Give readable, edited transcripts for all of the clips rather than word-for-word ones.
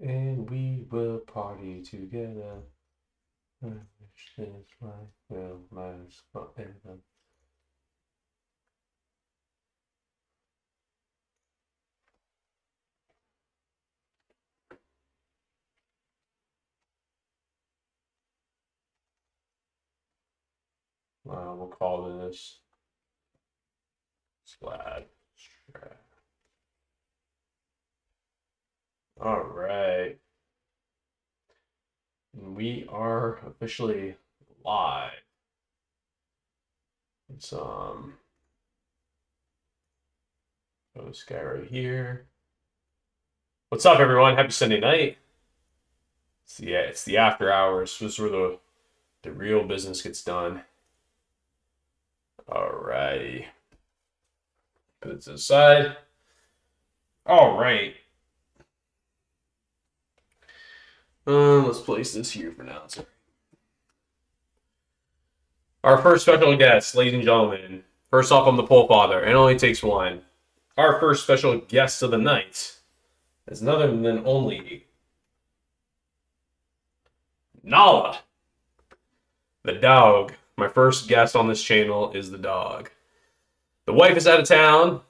and we will party together. I wish this life will last forever. We'll call this Slab. All right. We are officially live. It's this guy right here. What's up, everyone? Happy Sunday night. It's the after hours. This is where the real business gets done. All right. Put this aside. All right. Let's place this here for now. Sorry. Our first special guest, ladies and gentlemen. First off, I'm the poll father. It only takes one. Our first special guest of the night is none other than only Nala, the dog. My first guest on this channel is the dog. The wife is out of town.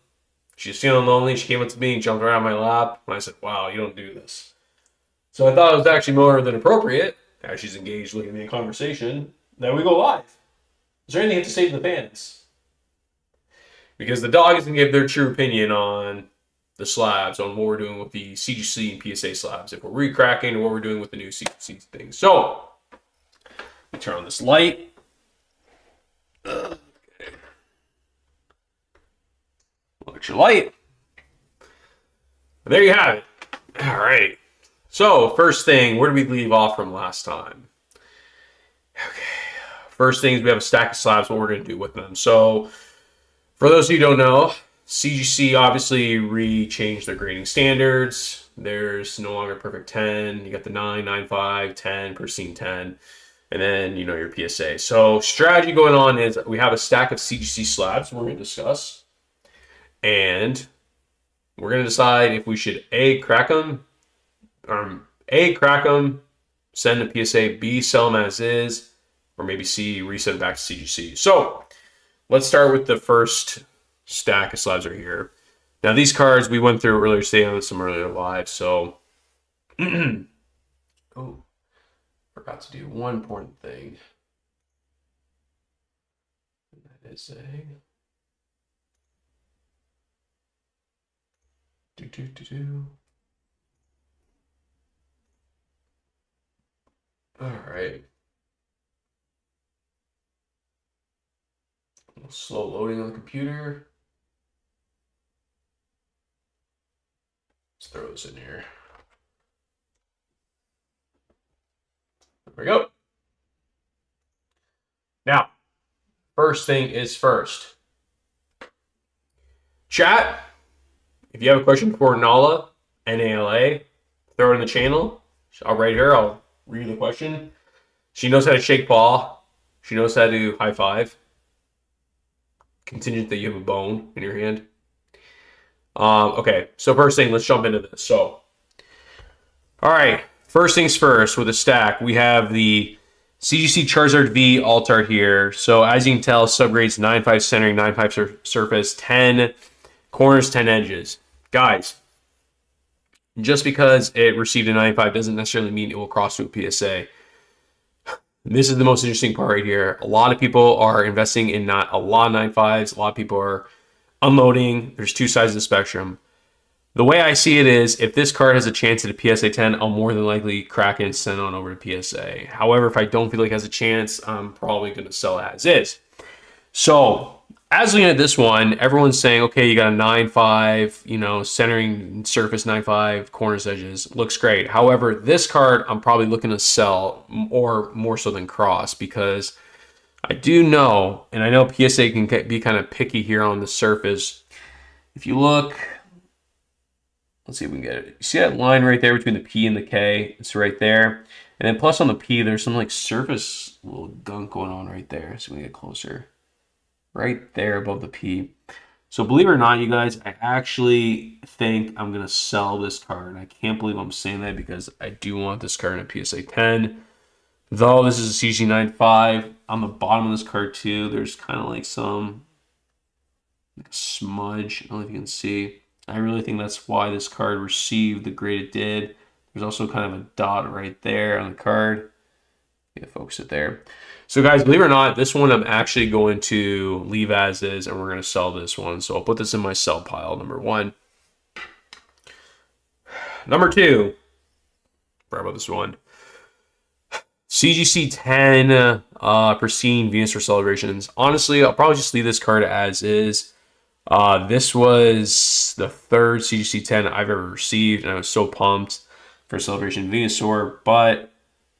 She's feeling lonely. She came up to me and jumped around my lap. And I said, wow, you don't do this. So I thought it was actually more than appropriate, as she's engaged with me in conversation, that we go live. Is there anything you have to say to the fans? Because the dog is going to give their true opinion on the slabs, on what we're doing with the CGC and PSA slabs, if we're recracking or what we're doing with the new CGC things. So, let me turn on this light. Okay. Look at your light. There you have it. All right. So, first thing, where did we leave off from last time? Okay. First thing is we have a stack of slabs, what we're going to do with them. So, for those of you who don't know, CGC obviously changed their grading standards. There's no longer perfect 10. You got the 9, 9, 5, 10, pristine 10, and then, you know, your PSA. So, strategy going on is we have a stack of CGC slabs we're going to discuss. And we're going to decide if we should crack them, send a PSA, B, sell them as is, or maybe C, reset back to CGC. So let's start with the first stack of slabs right here. Now these cards we went through earlier today on some earlier live. So, oh, forgot to do one important thing. That is a All right. A little slow loading on the computer. Let's throw this in here. There we go. Now, first thing is first. Chat, if you have a question for Nala, Nala, throw it in the channel. I'll write her. I'll read the question. She knows how to shake paw. She knows how to do high five. Contingent that you have a bone in your hand. Okay, so first thing, let's jump into this. So, all right, first things first with a stack, we have the CGC Charizard V Altart here. So as you can tell, subgrades 9.5 centering, 9.5 surface, 10 corners, 10 edges. Guys, just because it received a 9.5 doesn't necessarily mean it will cross to a PSA. This is the most interesting part right here. A lot of people are investing in not a lot of 9.5s. A lot of people are unloading. There's two sides of the spectrum. The way I see it is, if this card has a chance at a PSA 10, I'll more than likely crack it and send it on over to PSA. However, if I don't feel like it has a chance, I'm probably going to sell it as is. So, as looking at this one, everyone's saying, okay, you got a 9.5, you know, centering surface 9.5, corners, edges, looks great. However, this card, I'm probably looking to sell, or more so than cross, because I do know, and I know PSA can be kind of picky here on the surface. If you look, let's see if we can get it. You see that line right there between the P and the K? It's right there. And then plus on the P, there's some like surface little gunk going on right there. So we get closer. Right there above the P. So believe it or not, you guys, I actually think I'm going to sell this card. I can't believe I'm saying that because I do want this card in a PSA 10. Though this is a CG 95, on the bottom of this card too, there's kind of like some like a smudge. I don't know if you can see. I really think that's why this card received the grade it did. There's also kind of a dot right there on the card. Yeah, focus it there. So guys, believe it or not, this one I'm actually going to leave as is, and we're going to sell this one. So I'll put this in my sell pile, number 1. Number 2, forgot about this one. CGC 10 Pristine Venus for Celebrations. Honestly, I'll probably just leave this card as is. This was the 3rd CGC 10 I've ever received, and I was so pumped for Celebration Venusaur, but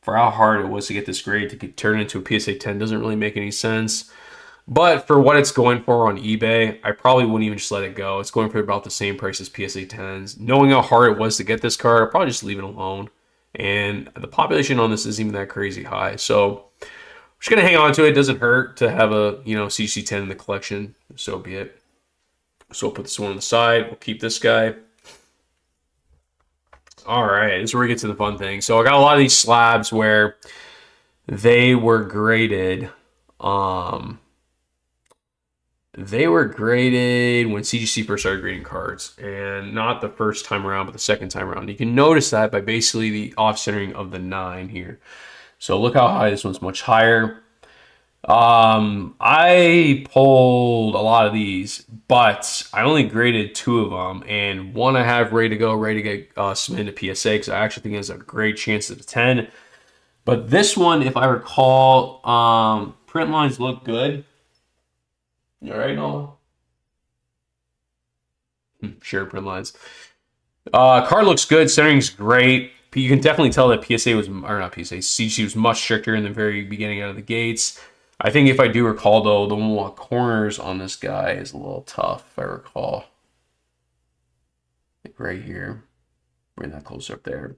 for how hard it was to get this grade to turn into a PSA 10 doesn't really make any sense. But for what it's going for on eBay, I probably wouldn't even just let it go. It's going for about the same price as PSA 10s. Knowing how hard it was to get this card, I'll probably just leave it alone. And the population on this isn't even that crazy high. So I'm just going to hang on to it. It doesn't hurt to have a, CGC 10 in the collection. So be it. So I'll put this one on the side. We'll keep this guy. All right, this is where we get to the fun thing. So I got a lot of these slabs where they were graded. They were graded when CGC first started grading cards, and not the first time around, but the second time around. You can notice that by basically the off-centering of the 9 here. So look how high this one's much higher. I pulled a lot of these, but I only graded 2 of them, and one I have ready to go, ready to get submitted to PSA, because I actually think it has a great chance at a 10. But this one, if I recall, print lines look good. You all right, Noah? Sure, print lines. Card looks good. Centering's great. You can definitely tell that PSA was, or not PSA, CGC was much stricter in the very beginning out of the gates. I think if I do recall, though, the one with corners on this guy is a little tough, if I recall. Like right here. Bring that closer up there.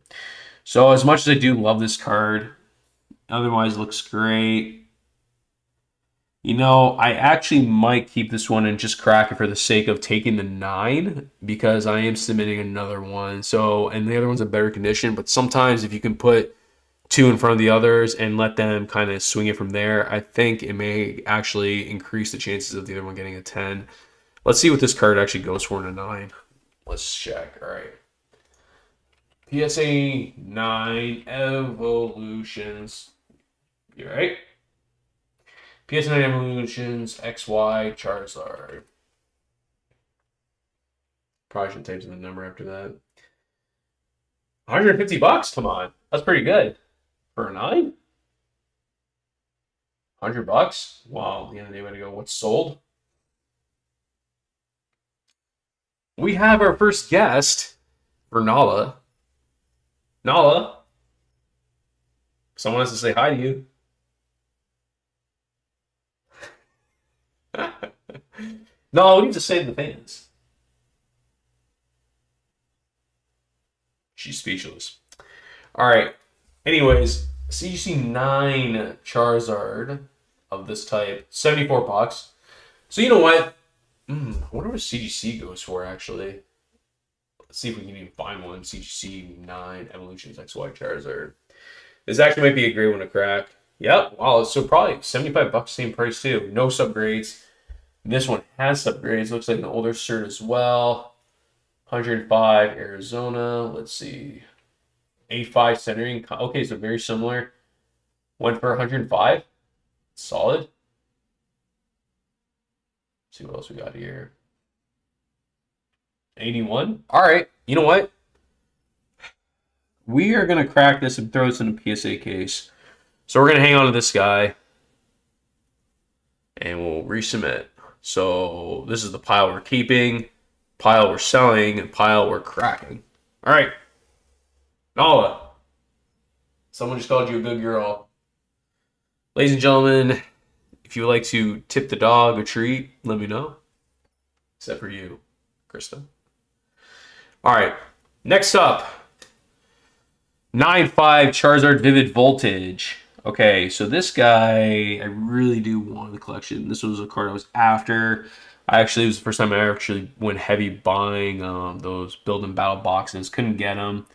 So as much as I do love this card, otherwise looks great. I actually might keep this one and just crack it for the sake of taking the 9, because I am submitting another one. So, and the other one's in better condition, but sometimes if you can put 2 in front of the others and let them kind of swing it from there, I think it may actually increase the chances of the other one getting a 10. Let's see what this card actually goes for in a 9. Let's check. All right. PSA 9 Evolutions. You all right? PSA 9 Evolutions XY Charizard. Probably should type in the number after that. $150? Come on. That's pretty good. For a 9? $100? Wow, at the end of the day, way to go. What's sold? We have our first guest for Nala. Nala? Someone has to say hi to you. No, we need to save the fans. She's speechless. All right. Anyways, CGC 9 Charizard of this type, $74. So you know what? I wonder what CGC goes for, actually. Let's see if we can even find one. CGC 9 Evolutions XY Charizard. This actually might be a great one to crack. Yep. Wow. So probably $75, same price too. No subgrades. This one has subgrades. Looks like an older cert as well. 105 Arizona. Let's see. 85 centering. Okay, so very similar. Went for 105. Solid. Let's see what else we got here. 81. All right. You know what? We are going to crack this and throw this in a PSA case. So we're going to hang on to this guy. And we'll resubmit. So this is the pile we're keeping, pile we're selling, and pile we're cracking. All right. Nala. Someone just called you a good girl. Ladies and gentlemen, if you would like to tip the dog a treat, let me know. Except for you, Krista. All right. Next up. 9.5 Charizard Vivid Voltage. Okay, so this guy, I really do want in the collection. This was a card I was after. It was the first time I actually went heavy buying those build and battle boxes. Couldn't get them,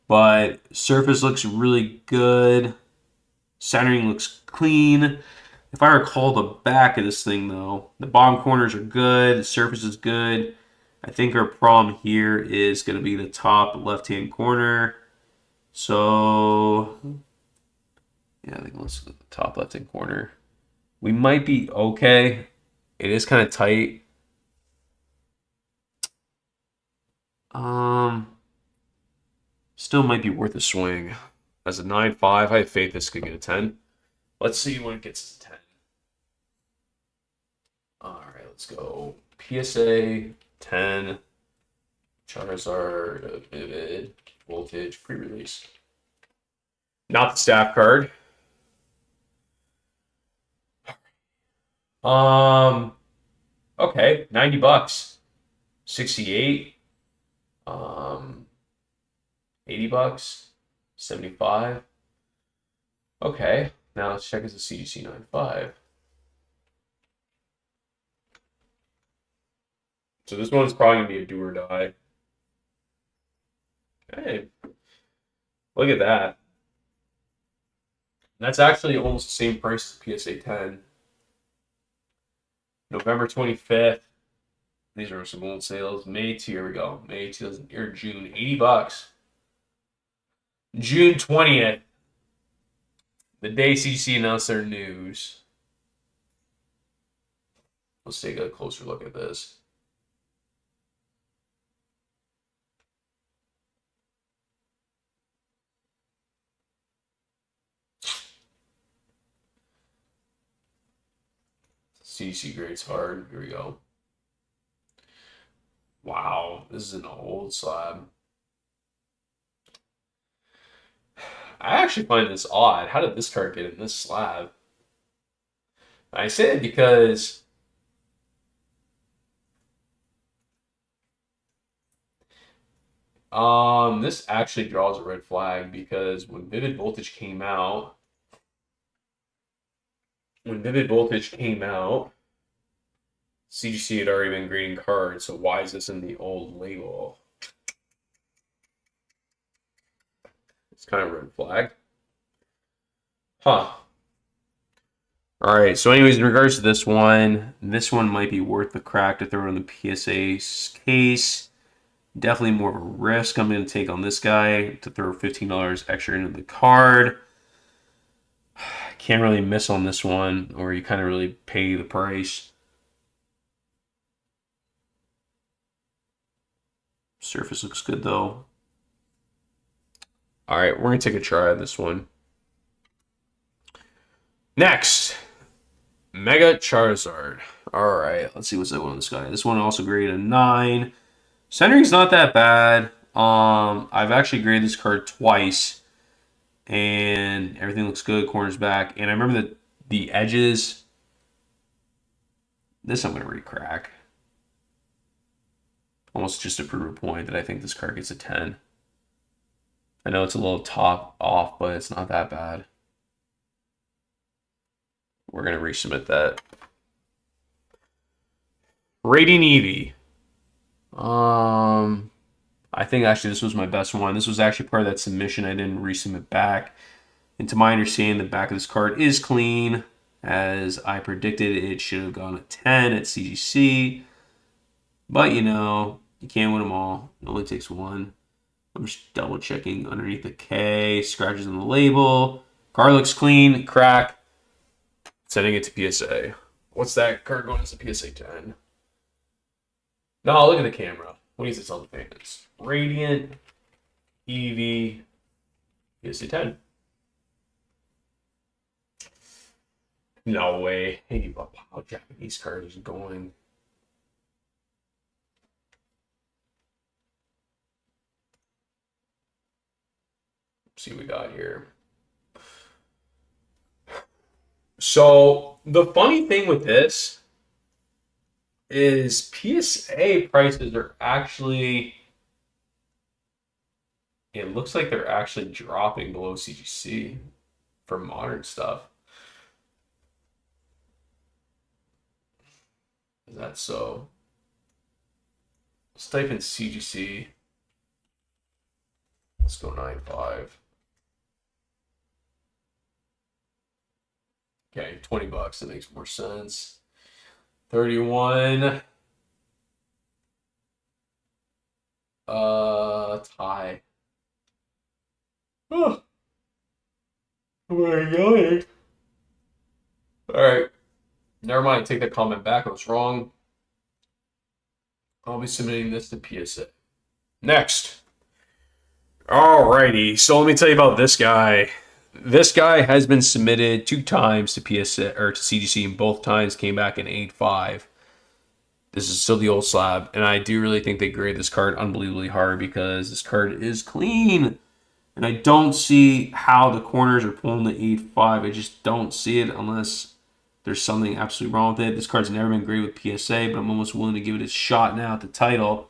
but surface looks really good. Centering looks clean. If I recall the back of this thing though, the bottom corners are good. The surface is good. I think our problem here is going to be the top left-hand corner. So, yeah, I think let's look at the top left-hand corner. We might be okay. It is kind of tight. Still might be worth a swing. As a 9.5, I have faith this could get a 10. Let's see when it gets to 10. All right, let's go. PSA 10, Charizard, Vivid, Voltage, pre-release. Not the staff card. Okay, $90. 68. 80 bucks. 75. Okay, now let's check as a CGC 9.5. So this one's probably gonna be a do or die. Hey, look at that. That's actually almost the same price as PSA 10. November 25th. These are some old sales. Here we go. May 2000 or June, 80 bucks. June 20th. The day CGC announced their news. Let's take a closer look at this. CGC grades hard. Here we go. Wow, this is an old slab. I actually find this odd. How did this card get in this slab? I say it because this actually draws a red flag because when Vivid Voltage came out, CGC had already been grading cards, so why is this in the old label? It's kind of a red flag. Huh. All right, so anyways, in regards to this one might be worth the crack to throw in the PSA case. Definitely more of a risk I'm going to take on this guy to throw $15 extra into the card. Can't really miss on this one, or you kind of really pay the price. Surface looks good though. All right, we're going to take a try on this one. Next, Mega Charizard. All right, let's see what's that one on this guy. This one also graded a 9. Centering's not that bad. I've actually graded this card twice, and everything looks good. Corners back, and I remember that the edges. This I'm going to re-crack. Almost just to prove a point that I think this card gets a 10. I know it's a little top off, but it's not that bad. We're going to resubmit that. Radiant Eevee. I think actually this was my best one. This was actually part of that submission. I didn't resubmit back. And to my understanding, the back of this card is clean. As I predicted, it should have gone a 10 at CGC. But, you know, you can't win them all. It only takes one. I'm just double checking underneath the K. Scratches on the label. Card looks clean. Crack. Sending it to PSA. What's that card going as a PSA 10? No, look at the camera. What needs to tell the fans? Radiant Eevee PSA 10. No way. Hey, how Japanese card is going. Let's see what we got here. So the funny thing with this is PSA prices are actually, it looks like they're actually dropping below CGC for modern stuff. Is that so? Let's type in CGC. Let's go 9.5. Okay, $20. That makes more sense. 31. Tie. Oh, where are you going? All right. Never mind. Take that comment back. I was wrong. I'll be submitting this to PSA. Next. Alrighty. So let me tell you about this guy. This guy has been submitted 2 times to PSA or to CGC, and both times came back in 8.5. This is still the old slab, and I do really think they graded this card unbelievably hard because this card is clean. And I don't see how the corners are pulling the 8.5. I just don't see it unless there's something absolutely wrong with it. This card's never been graded with PSA, but I'm almost willing to give it a shot now at the title.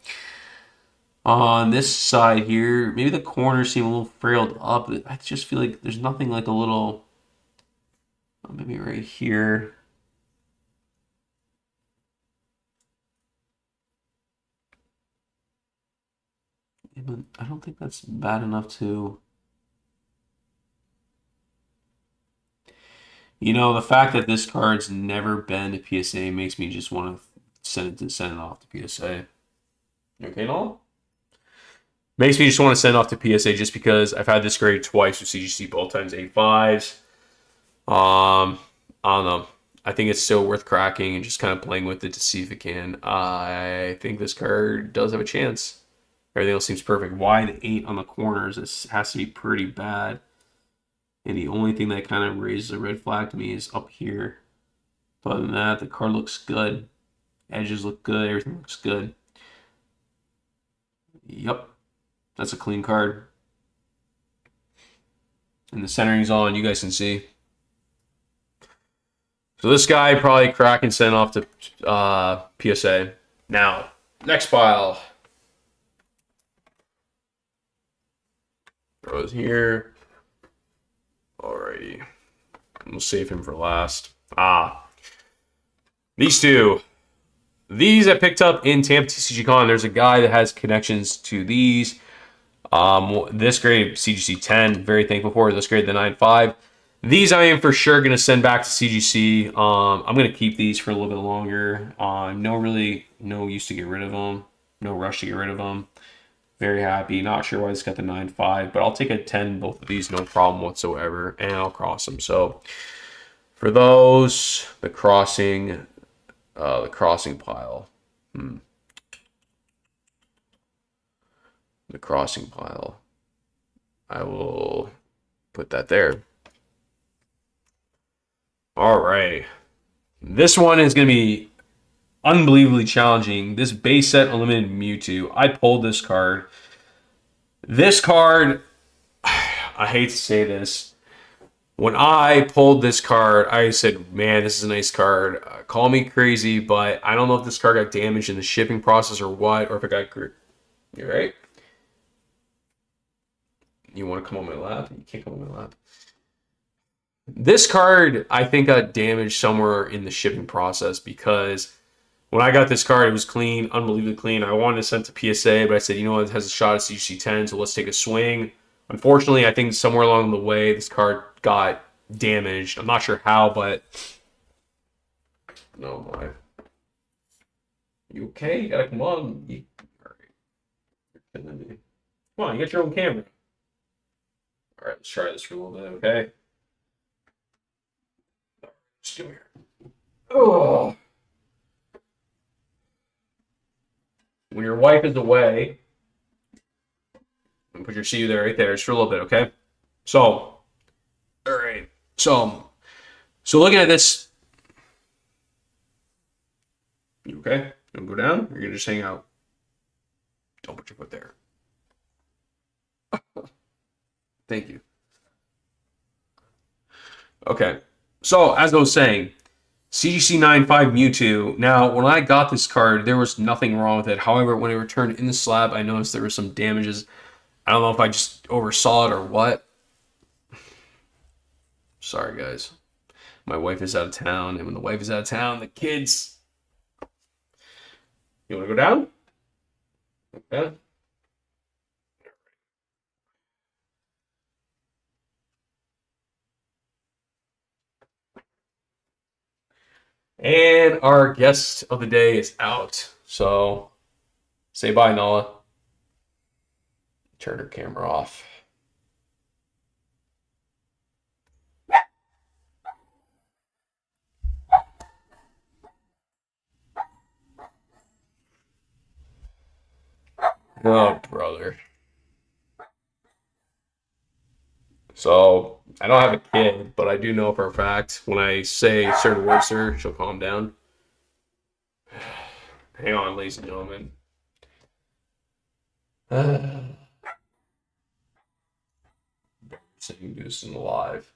On this side here, maybe the corners seem a little frailed up. I just feel like there's nothing like a little, maybe right here. But I don't think that's bad enough to... You know, the fact that this card's never been to PSA makes me just want to send it off to PSA. Okay, Noel? Makes me just want to send it off to PSA just because I've had this grade twice with CGC, both times 8.5s. I don't know. I think it's still worth cracking and just kind of playing with it to see if it can. I think this card does have a chance. Everything else seems perfect. Why the 8 on the corners? This has to be pretty bad. And the only thing that kind of raises a red flag to me is up here. But other than that, the card looks good. Edges look good. Everything looks good. Yep. That's a clean card. And the centering's on. You guys can see. So this guy probably crack and send off to PSA. Now, next pile. Throw it here. Alrighty. We'll save him for last. These two. These I picked up in Tampa TCG Con. There's a guy that has connections to these. This grade CGC 10. Very thankful for this grade the 9.5. These I am for sure going to send back to CGC. I'm going to keep these for a little bit longer. No use to get rid of them. No rush to get rid of them. Very happy. Not sure why this got the 9.5, but I'll take a 10 both of these, no problem whatsoever, and I'll cross them. So for those, the crossing pile. The crossing pile. I will put that there. All right. This one is going to be unbelievably challenging. This base set unlimited Mewtwo. I pulled this card. This card, I hate to say this. When I pulled this card, I said, man, this is a nice card. Call me crazy, but I don't know if this card got damaged in the shipping process or what, or if it got... You right? You want to come on my lap? You can't come on my lap. This card, I think, got damaged somewhere in the shipping process because when I got this card, it was clean, unbelievably clean. I wanted to send it to PSA, but I said, you know what, it has a shot at CGC 10, so let's take a swing. Unfortunately, I think somewhere along the way, this card got damaged. I'm not sure how, but... No, boy. You okay? You gotta come on. All right. You're killing me. Come on, you got your own camera. All right, let's try this for a little bit, okay? Just come here. Oh. When your wife is away, and put your CU there, right there, just for a little bit, okay? So, all right. So looking at this, you okay? You gonna go down, or you're gonna just hang out? Don't put your foot there. Thank you. Okay. So, as I was saying, CGC 9.5 Mewtwo. Now, when I got this card, there was nothing wrong with it. However, when it returned in the slab, I noticed there were some damages. I don't know if I just oversaw it or what. Sorry, guys. My wife is out of town, and when the wife is out of town, the kids You want to go down? Okay. And our guest of the day is out. So say bye, Noah. Turn her camera off. Oh, brother. So I don't have a kid, but I do know for a fact when I say certain words to her, she'll calm down. Hang on, ladies and gentlemen. Saying this in live.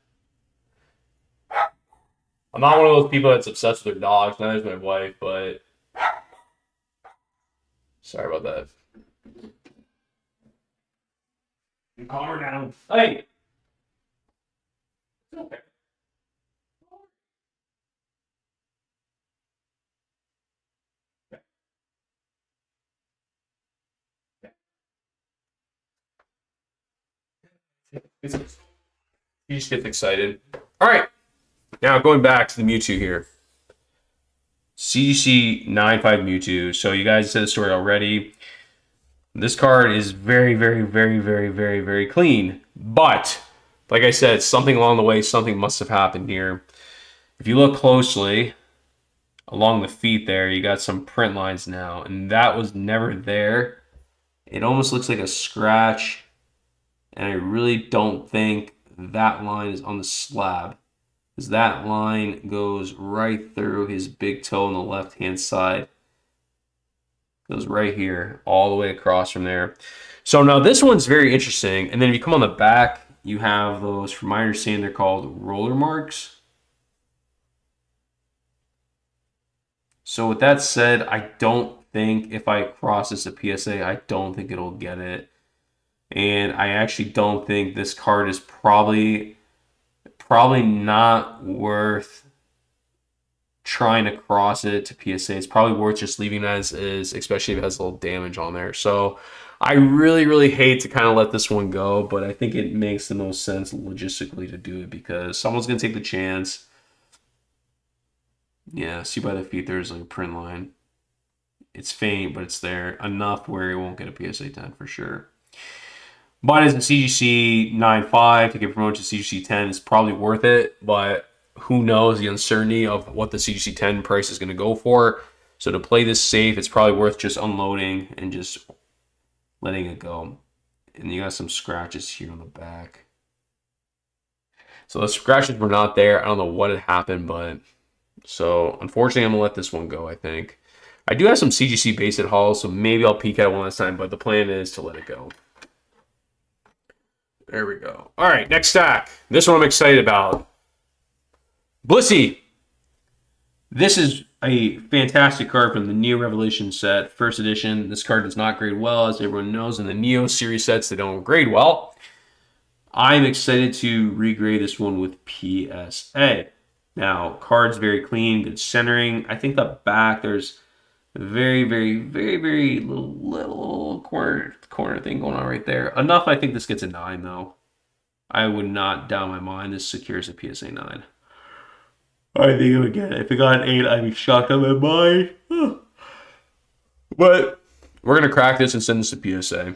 I'm not one of those people that's obsessed with their dogs. Neither is my wife, but sorry about that. Calm her down. Hey. It's okay. He just gets excited. All right. Now going back to the Mewtwo here. CGC 9.5 Mewtwo. So you guys said the story already. This card is very, very, very, very, very, very clean. But, like I said, something along the way, something must have happened here. If you look closely along the feet there, you got some print lines now. And that was never there. It almost looks like a scratch. And I really don't think that line is on the slab. Because that line goes right through his big toe on the left-hand side. Goes right here, all the way across from there. So now this one's very interesting. And then if you come on the back, you have those, from my understanding, they're called roller marks. So with that said, I don't think if I cross this at PSA, I don't think it'll get it. And I actually don't think this card is probably not worth trying to cross it to PSA. It's probably worth just leaving it as is, especially if it has a little damage on there. So I really, really hate to kind of let this one go, but I think it makes the most sense logistically to do it because someone's going to take the chance. Yeah, see by the feet, there's like a print line. It's faint, but it's there enough where it won't get a PSA 10 for sure. But as a CGC 9.5 to get promoted to CGC 10 is probably worth it, but who knows the uncertainty of what the CGC 10 price is going to go for. So to play this safe, it's probably worth just unloading and just letting it go. And you got some scratches here on the back. So the scratches were not there. I don't know what had happened, but so unfortunately, I'm going to let this one go, I think. I do have some CGC base at Hall, so maybe I'll peek at it one last time, but the plan is to let it go. There we go. All right, next stack. This one I'm excited about. Blissey. This is a fantastic card from the Neo Revelation set, first edition. This card does not grade well, as everyone knows. In the Neo series sets, they don't grade well. I'm excited to regrade this one with PSA. Now, card's very clean, good centering. I think the back, there's very, very, very, very little corner thing going on right there. Enough, I think this gets a 9, though. I would not doubt my mind this secures a PSA 9. I think it would get it. If it got an 8, I'd be shocked on my mind. But we're going to crack this and send this to PSA.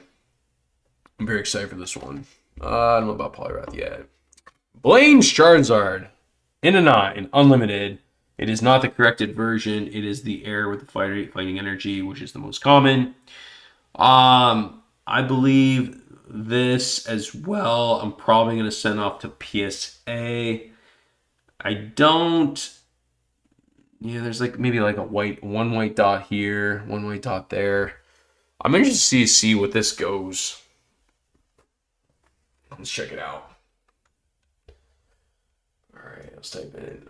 I'm very excited for this one. I don't know about Polyrath yet. Blaine's Charizard. In a 9, unlimited. It is not the corrected version. It is the air with the fighting energy, which is the most common. I believe this as well. I'm probably going to send off to PSA. I don't. Yeah, there's like maybe like one white dot here, one white dot there. I'm interested to see what this goes. Let's check it out. All right, let's type in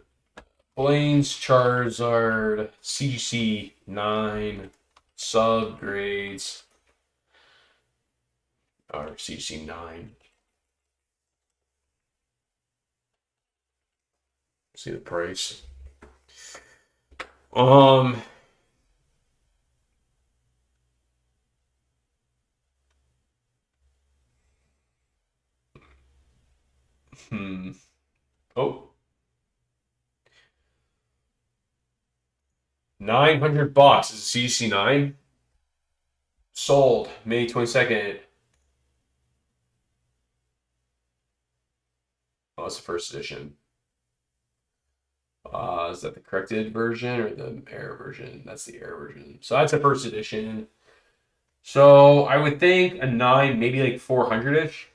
Blaine's Charizard CGC 9 subgrades. Or CGC 9. See the price. Oh, $900 is a CGC9. Sold May 22nd. Oh, it's the first edition. Is that the corrected version or the error version? That's the error version. So that's the first edition. So I would think a 9, maybe like 400-ish.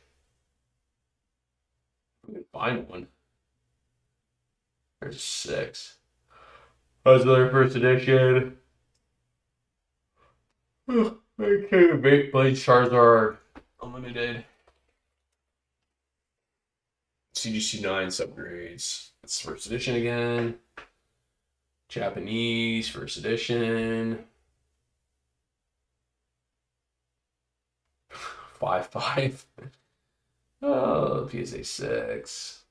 We can find one. There's a 6. That's another first edition. Okay, Blade Charizard Unlimited. CGC9 subgrades. That's first edition again. Japanese, first edition. 5.5. Oh, PSA 6.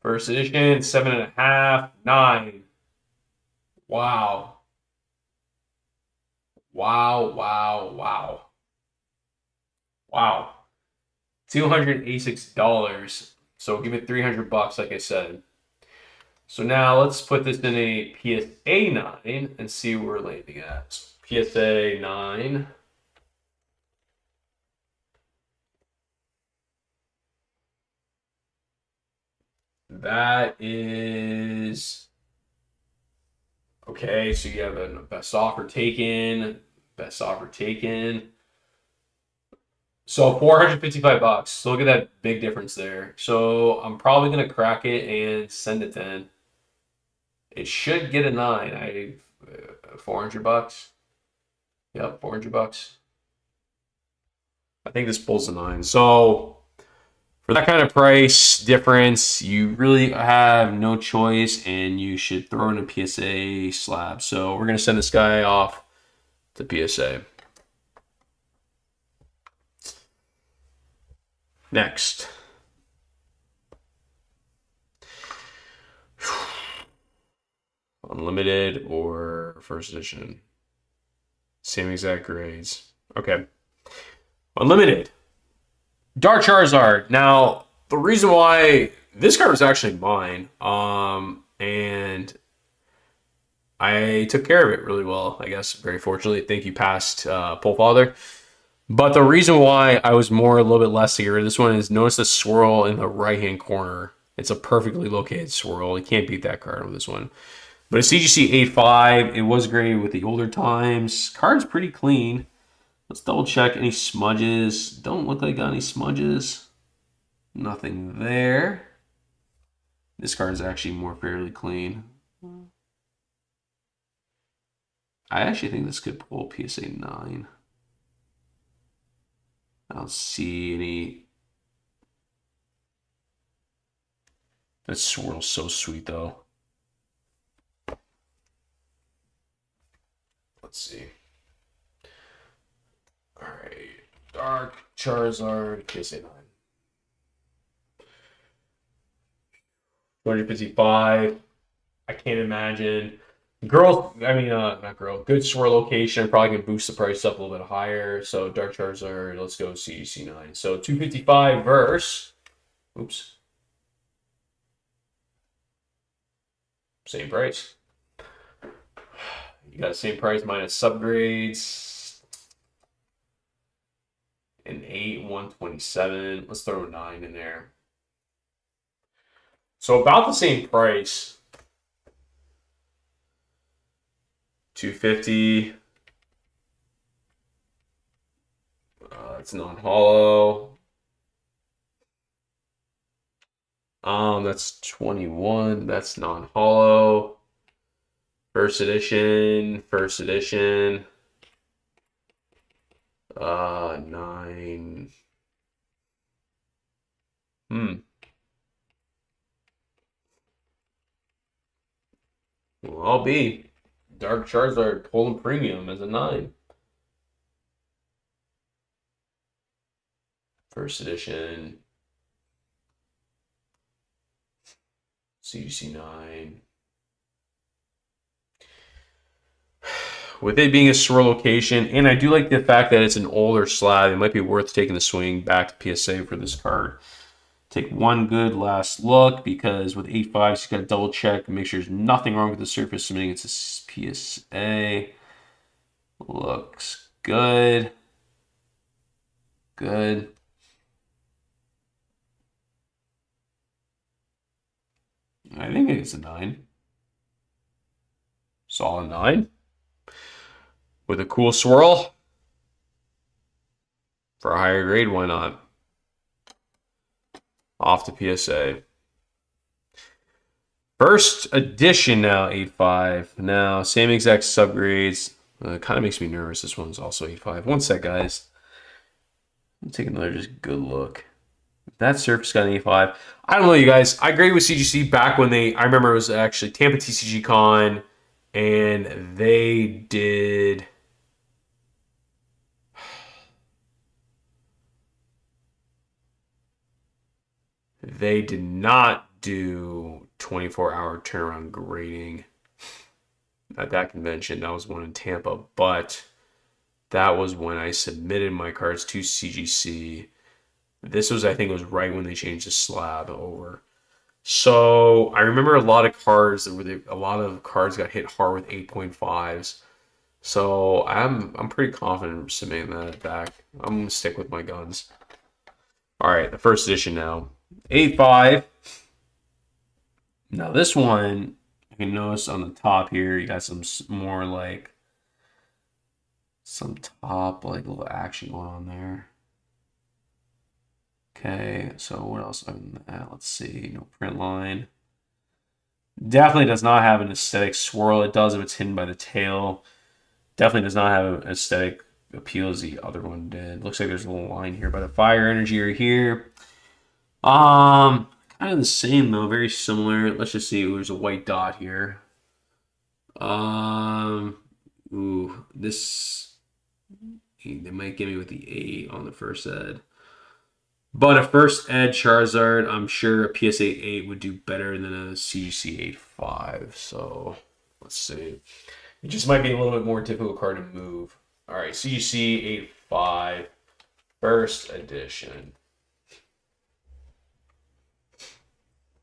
First edition, 7.5, 9. Wow. Wow, wow, wow. Wow. $286. So we'll give it $300, like I said. So now let's put this in a PSA 9 and see where we're landing at. So PSA 9. That is okay. So you have a best offer taken, best offer taken. So $455. So look at that big difference there. So I'm probably gonna crack it and send it then. It should get a 9. $400. Yep, $400. I think this pulls a 9. So for that kind of price difference, you really have no choice, and you should throw in a PSA slab. So we're gonna send this guy off to PSA. Next. Unlimited or first edition. Same exact grades. Okay. Unlimited. Dark Charizard. Now, the reason why this card was actually mine, and I took care of it really well, I guess, very fortunately. Thank you, past Pole Father. But the reason why I was a little bit less to get rid of this one is notice the swirl in the right-hand corner. It's a perfectly located swirl. You can't beat that card with this one. But a CGC 8.5, it was great with the older times. Card's pretty clean. Let's double check any smudges. Don't look like I got any smudges. Nothing there. This card is actually more fairly clean. I actually think this could pull PSA 9. I don't see any. That swirl's so sweet, though. Let's see. All right. Dark Charizard, PSA 9. 255. I can't imagine. Girl, I mean, not girl. Good swirl location. Probably can boost the price up a little bit higher. So Dark Charizard, let's go CGC 9. So 255 verse. Oops. Same price. You got the same price minus subgrades. An 8, 127. Let's throw a 9 in there. So about the same price. 250. It's non-hollow. That's 21. That's non-hollow. First edition. 9. Well, I'll be Dark Charizard Poland Premium as a 9. First edition. CGC 9. with it being a swirl location, and I do like the fact that it's an older slab, it might be worth taking the swing back to PSA for this card. Take one good last look, because with 8.5s, you got to double check and make sure there's nothing wrong with the surface, submitting it to PSA. Looks good. Good. I think it's a 9. Solid 9. With a cool swirl. For a higher grade, why not? Off to PSA. First edition now, 8.5. Now, same exact subgrades. Kind of makes me nervous. This one's also 8.5. One sec, guys. Let's take another just good look. That surface got an 8.5. I don't know, you guys. I agreed with CGC back when I remember it was actually Tampa TCG Con, and they did. They did not do 24-hour turnaround grading at that convention. That was one in Tampa, but that was when I submitted my cards to CGC. This was, I think, it was right when they changed the slab over. So I remember a lot of cards got hit hard with 8.5s. So I'm pretty confident in submitting that back. I'm gonna stick with my guns. All right, the first edition now. 8.5. Now this one, you can notice on the top here, you got some more like some top like little action going on there. Okay, so what else other than that? Let's see. No print line. Definitely does not have an aesthetic swirl. It does if it's hidden by the tail. Definitely does not have an aesthetic appeal as the other one did. Looks like there's a little line here by the fire energy right here. Kind of the same though, very similar. Let's just see. There's a white dot here. This they might get me with the 8 on the first ed. But a first ed Charizard, I'm sure a PSA 8 would do better than a CGC 8.5. So let's see. It just might be a little bit more difficult card to move. All right, CGC 8.5, first edition.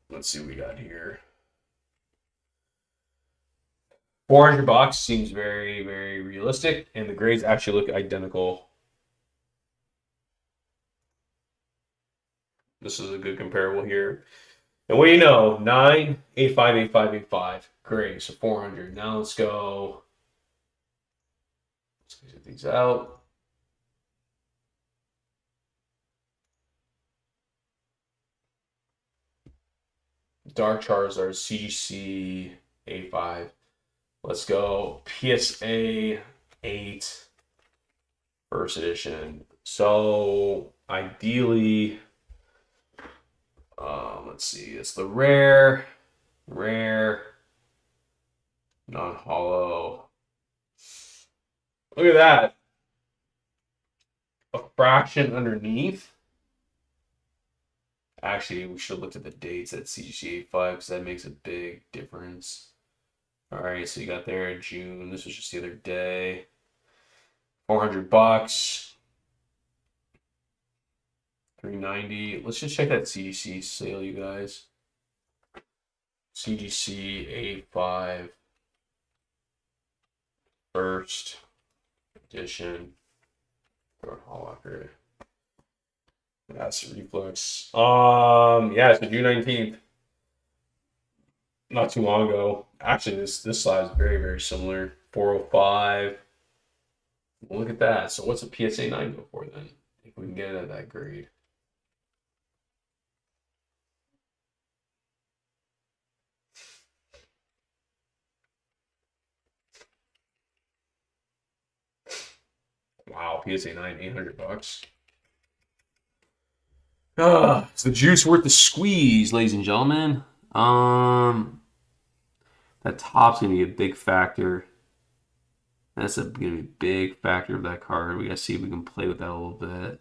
Let's see what we got here. $400 seems very, very realistic, and the grades actually look identical. This is a good comparable here. And what do you know? 9, 8.5, 8.5, 8.5. Great, so 400. Now let's go. Let's get these out. Dark Charizard, CGC 8.5. Let's go. PSA 8, first edition. So ideally, let's see. It's the rare, non-hollow. Look at that. A fraction underneath. Actually, we should have looked at the dates at CGC 8.5 because that makes a big difference. All right, so you got there in June. This was just the other day. $400. $390. Let's just check that CGC sale, you guys. CGC 8.5. First edition. Holocker. That's reflex. Yeah, so June 19th. Not too long ago. Actually, this slide is very, very similar. 405. Well, look at that. So what's a PSA 9 go for then? If we can get it at that grade. Wow, PSA 9, $800. Is the juice worth the squeeze, ladies and gentlemen? That top's gonna be a big factor. That's gonna be a big factor of that card. We gotta see if we can play with that a little bit.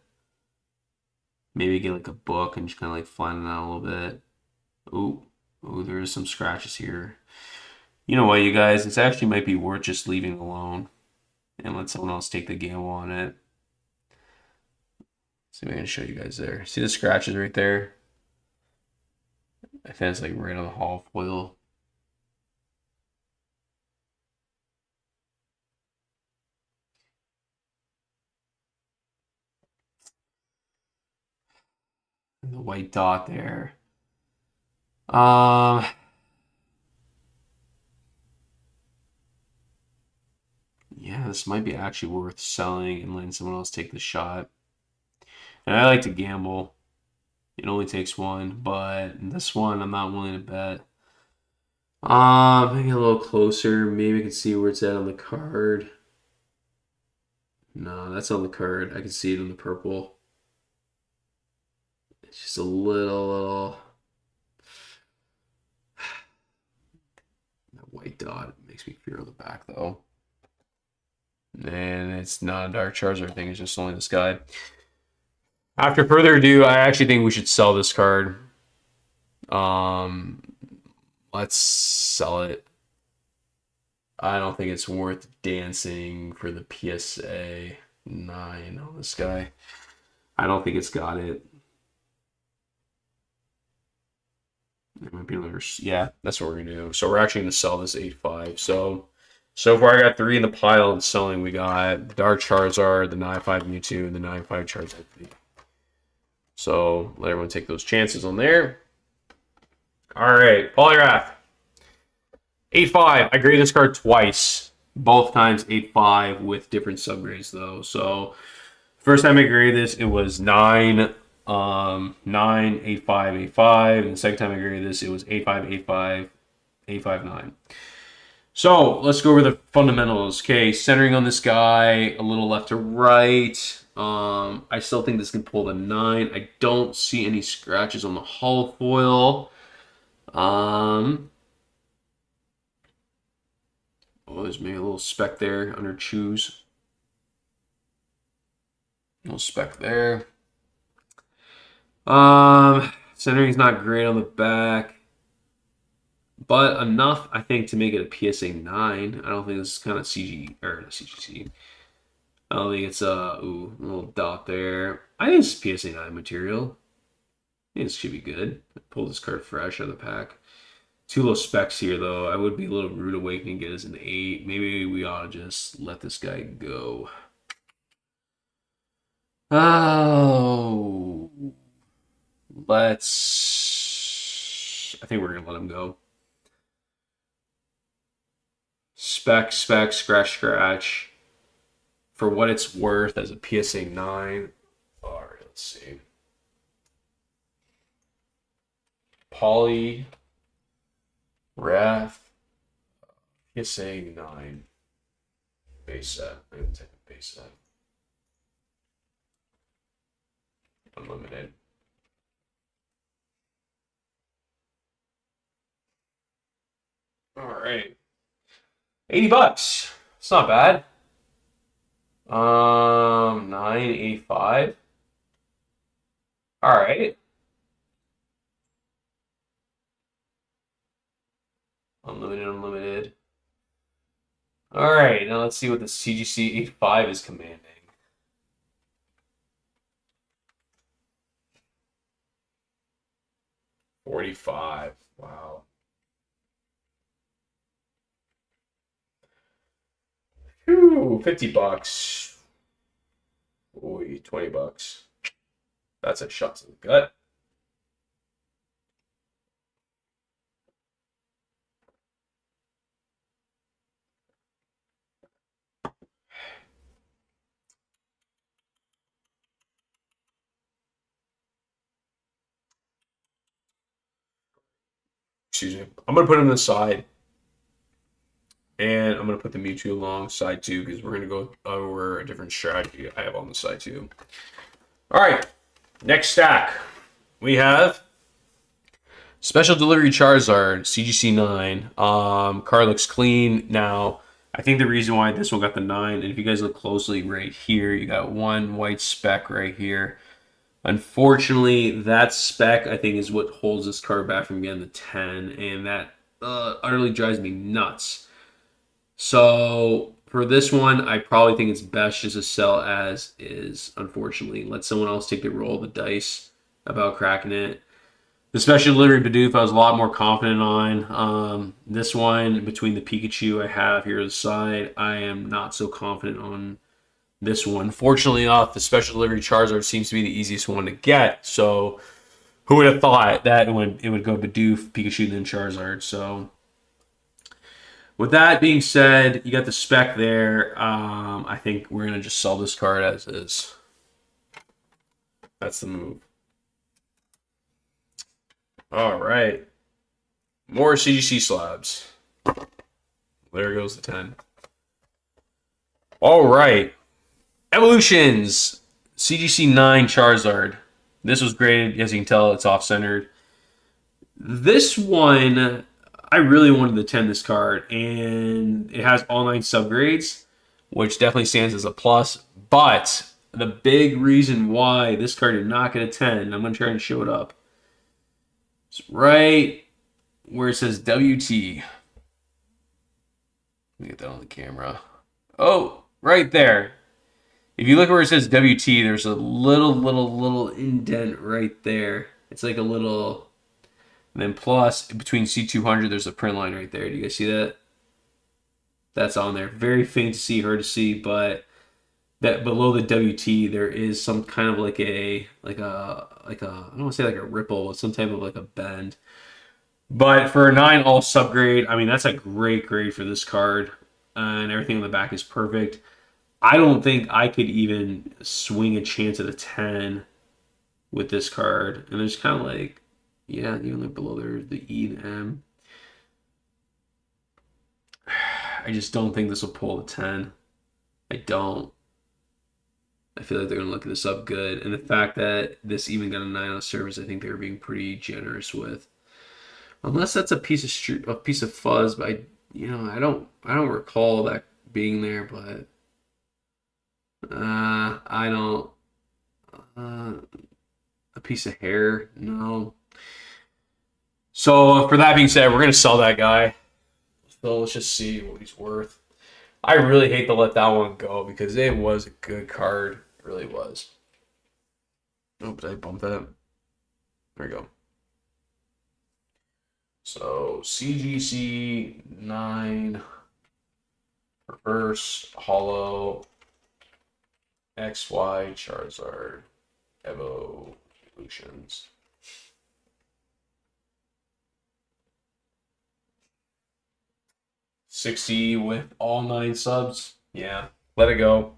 Maybe get like a book and just kind of like flatten it out a little bit. Ooh, there is some scratches here. You know what, you guys? This actually might be worth just leaving alone. and let someone else take the gamble on it. See if I can show you guys there. See the scratches right there? I think it's like right on the hull foil. And the white dot there. Yeah, this might be actually worth selling and letting someone else take the shot. And I like to gamble. It only takes one, but this one I'm not willing to bet. Maybe a little closer. Maybe I can see where it's at on the card. No, that's on the card. I can see it in the purple. It's just a little. That white dot makes me fear on the back though. And it's not a Dark Charizard thing. It's just only this guy. After further ado, I actually think we should sell this card. Let's sell it. I don't think it's worth dancing for the PSA 9 on this guy. I don't think it's got it. It might be another. Yeah, that's what we're gonna do. So we're actually gonna sell this 8.5. So far I got 3 in the pile and selling. We got the Dark Charizard, the 9.5 Mewtwo, and the 9.5 Charizard. So let everyone take those chances on there. All right, Polygraph. 8.5. I graded this card twice. Both times 8.5 with different subgrades though. So first time I graded this, it was 9, 9, 8.5, 8.5. And the second time I graded this, it was 8.5, 8.5, 8.5, 9. So let's go over the fundamentals. Okay, centering on this guy, a little left to right. I still think this can pull the 9. I don't see any scratches on the hull foil. Oh, there's maybe a little speck there under choose. Little speck there. Centering's not great on the back, but enough, I think, to make it a PSA 9. I don't think this is kind of CG or CGC. I don't think it's a little dot there. I think it's PSA 9 material. I think this should be good. Pull this card fresh out of the pack. 2 little specs here, though. I would be a little rude awakening, get us an 8. Maybe we ought to just let this guy go. Oh, I think we're gonna let him go. Spec, scratch, scratch. For what it's worth as a PSA 9. All right, let's see. Poly, Wrath, PSA 9. Base set. I'm gonna take a base set. Unlimited. All right. $80. It's not bad. 9.85. All right. Unlimited. All right. Now let's see what the CGC 8.5 is commanding. 45. Wow. Whew, $50. Ooh, $20. That's a shot to the gut. Excuse me. I'm gonna put him to the side. And I'm going to put the Mewtwo alongside too, because we're going to go over a different strategy I have on the side too. All right, next stack. We have Special Delivery Charizard, CGC 9. Card looks clean. Now, I think the reason why this one got the 9, and if you guys look closely right here, you got one white speck right here. Unfortunately, that speck, I think, is what holds this card back from getting the 10, and that utterly drives me nuts. So for this one, I probably think it's best just to sell as is, unfortunately. Let someone else take the roll of the dice about cracking it. The special delivery Bidoof, I was a lot more confident on. This one, between the Pikachu I have here to the side, I am not so confident on this one. Fortunately enough, the special delivery Charizard seems to be the easiest one to get. So, who would have thought that it would go Bidoof, Pikachu, then Charizard? So, with that being said, you got the spec there. I think we're gonna just sell this card as is. That's the move. All right. More CGC slabs. There goes the 10. All right. Evolutions. CGC 9 Charizard. This was graded. As you can tell, it's off-centered. This one, I really wanted to 10 this card. And it has all 9 subgrades, which definitely stands as a plus. But the big reason why this card did not get a 10, I'm going to try and show it up. It's right where it says WT. Let me get that on the camera. Oh, right there. If you look where it says WT, there's a little indent right there. It's like a little... And then plus, between C200, there's a print line right there. Do you guys see that? That's on there. Very faint to see, hard to see, but that below the WT, there is some kind of like a I don't want to say like a ripple, some type of like a bend. But for a 9 all subgrade, I mean, that's a great grade for this card. And everything on the back is perfect. I don't think I could even swing a chance at a 10 with this card. And there's kind of like, yeah, even like below there, the E and M. I just don't think this will pull the 10. I don't. I feel like they're going to look this up good. And the fact that this even got a 9 on service, I think they were being pretty generous with. Unless that's a piece of fuzz, but I don't recall that being there, but I don't a piece of hair, no. So for that being said, we're gonna sell that guy. So let's just see what he's worth. I really hate to let that one go because it was a good card. It really was. Oh, did I bump that? There we go. So CGC 9 reverse hollow XY Charizard Evolutions. $60 with all 9 subs. Yeah, let it go.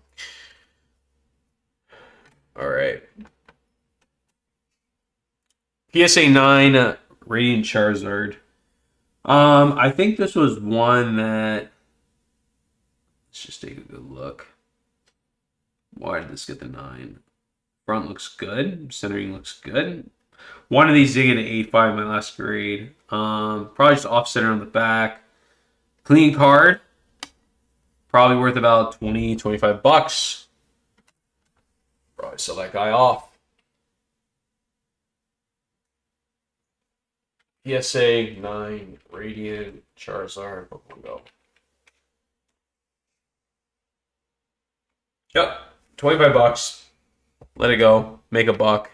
All right. PSA 9 Radiant Charizard. I think this was one that... Let's just take a good look. Why did this get the 9? Front looks good. Centering looks good. One of these did get an 8.5 my last grade. Probably just off center on the back. Clean card. Probably worth about 20, 25 bucks. Probably sell that guy off. PSA 9 Radiant Charizard Pokemon Go. Yep, 25 bucks. Let it go. Make a buck.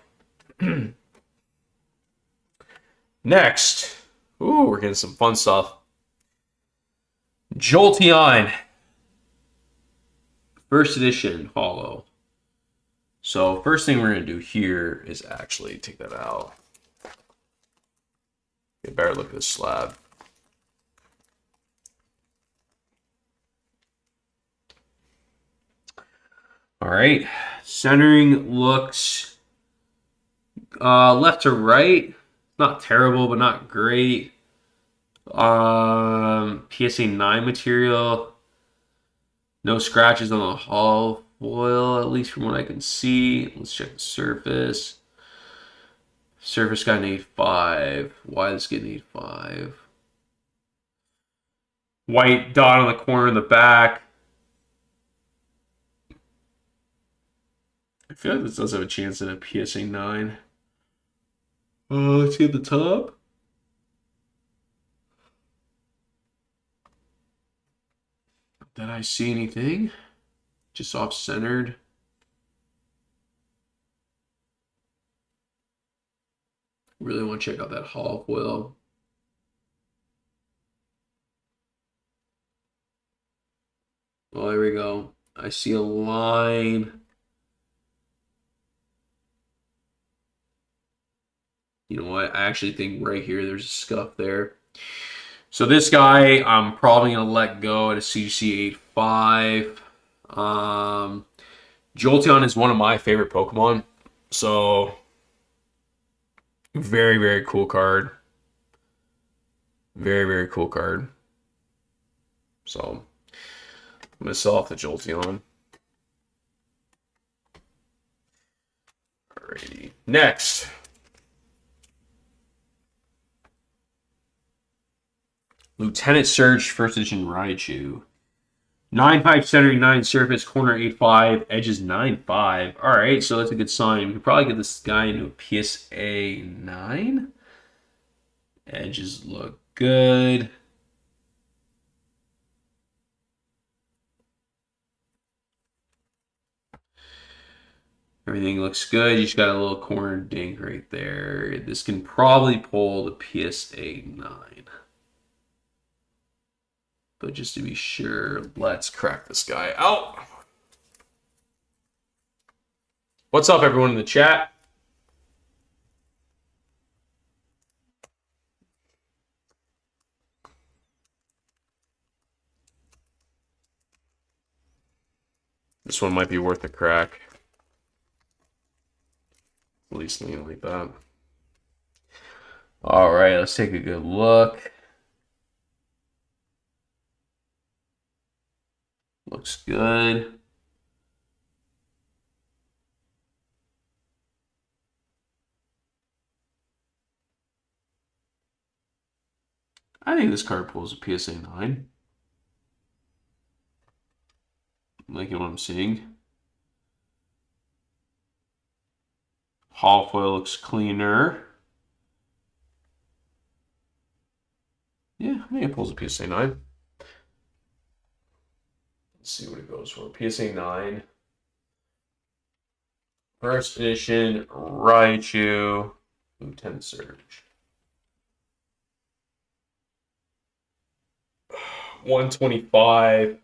Next. Ooh, we're getting some fun stuff. Jolteon. First edition hollow. So first thing we're going to do here is actually take that out. Get a better look at this slab. All right, centering looks left to right. Not terrible, but not great. PSA 9 material. No scratches on the hull foil, at least from what I can see. Let's check the surface. Surface got an 8.5. Why this get an 8.5? White dot on the corner of the back. I feel like this does have a chance at a PSA 9. Let's see at the top. Did I see anything? Just off-centered. Really want to check out that hollow foil. Oh, there we go. I see a line. You know what? I actually think right here there's a scuff there. So this guy, I'm probably going to let go at a CGC 8.5. Jolteon is one of my favorite Pokemon. So, very, very cool card. Very, very cool card. So, I'm going to sell off the Jolteon. Alrighty. Next. Lieutenant Surge First Edition Raichu. 9.5 centering, 9 surface, corner 8.5, edges 9.5. Alright, so that's a good sign. We could probably get this guy into a PSA 9. Edges look good. Everything looks good. You just got a little corner dink right there. This can probably pull the PSA 9. But just to be sure, let's crack this guy out. What's up, everyone in the chat? This one might be worth a crack. At least something like that. All right, let's take a good look. Looks good. I think this card pulls a PSA 9. I'm liking what I'm seeing. Hollow foil looks cleaner. Yeah, I think it pulls a PSA 9. Let's see what it goes for. PSA 9. First edition Raichu. Lieutenant Surge. 125.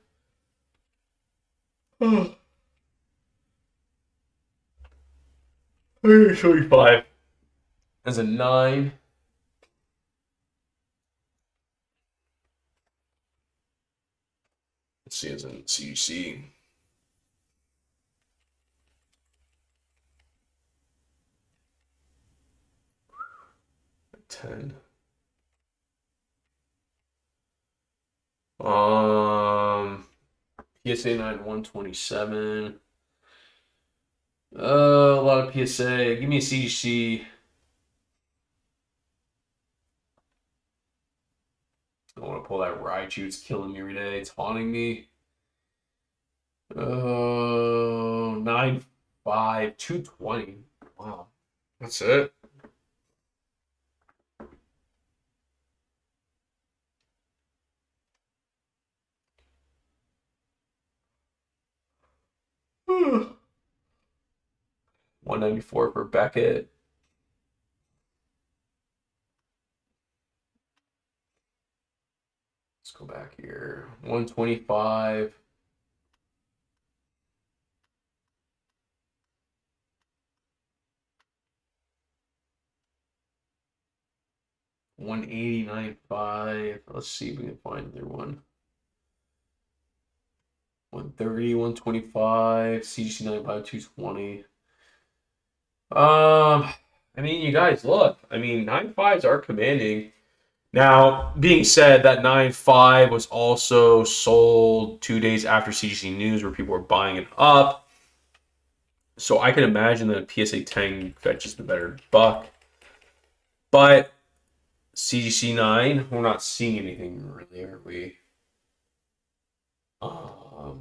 125. As a 9. Let's see, as in CGC. A 10. PSA 9 127. A lot of PSA. Give me a CGC. I want to pull that Raichu. It's killing me every day. It's haunting me. 9.5, 220. Wow. That's it. $194 for Beckett. Let's go back here. 125. $189.5. Let's see if we can find another one. 130, 125, CGC 9.5, 220. I mean, you guys look. I mean, 9.5s are commanding. Now, being said, that 9.5 was also sold 2 days after CGC News, where people were buying it up. So I can imagine that a PSA 10 fetches the better buck. But CGC 9, we're not seeing anything really, are we?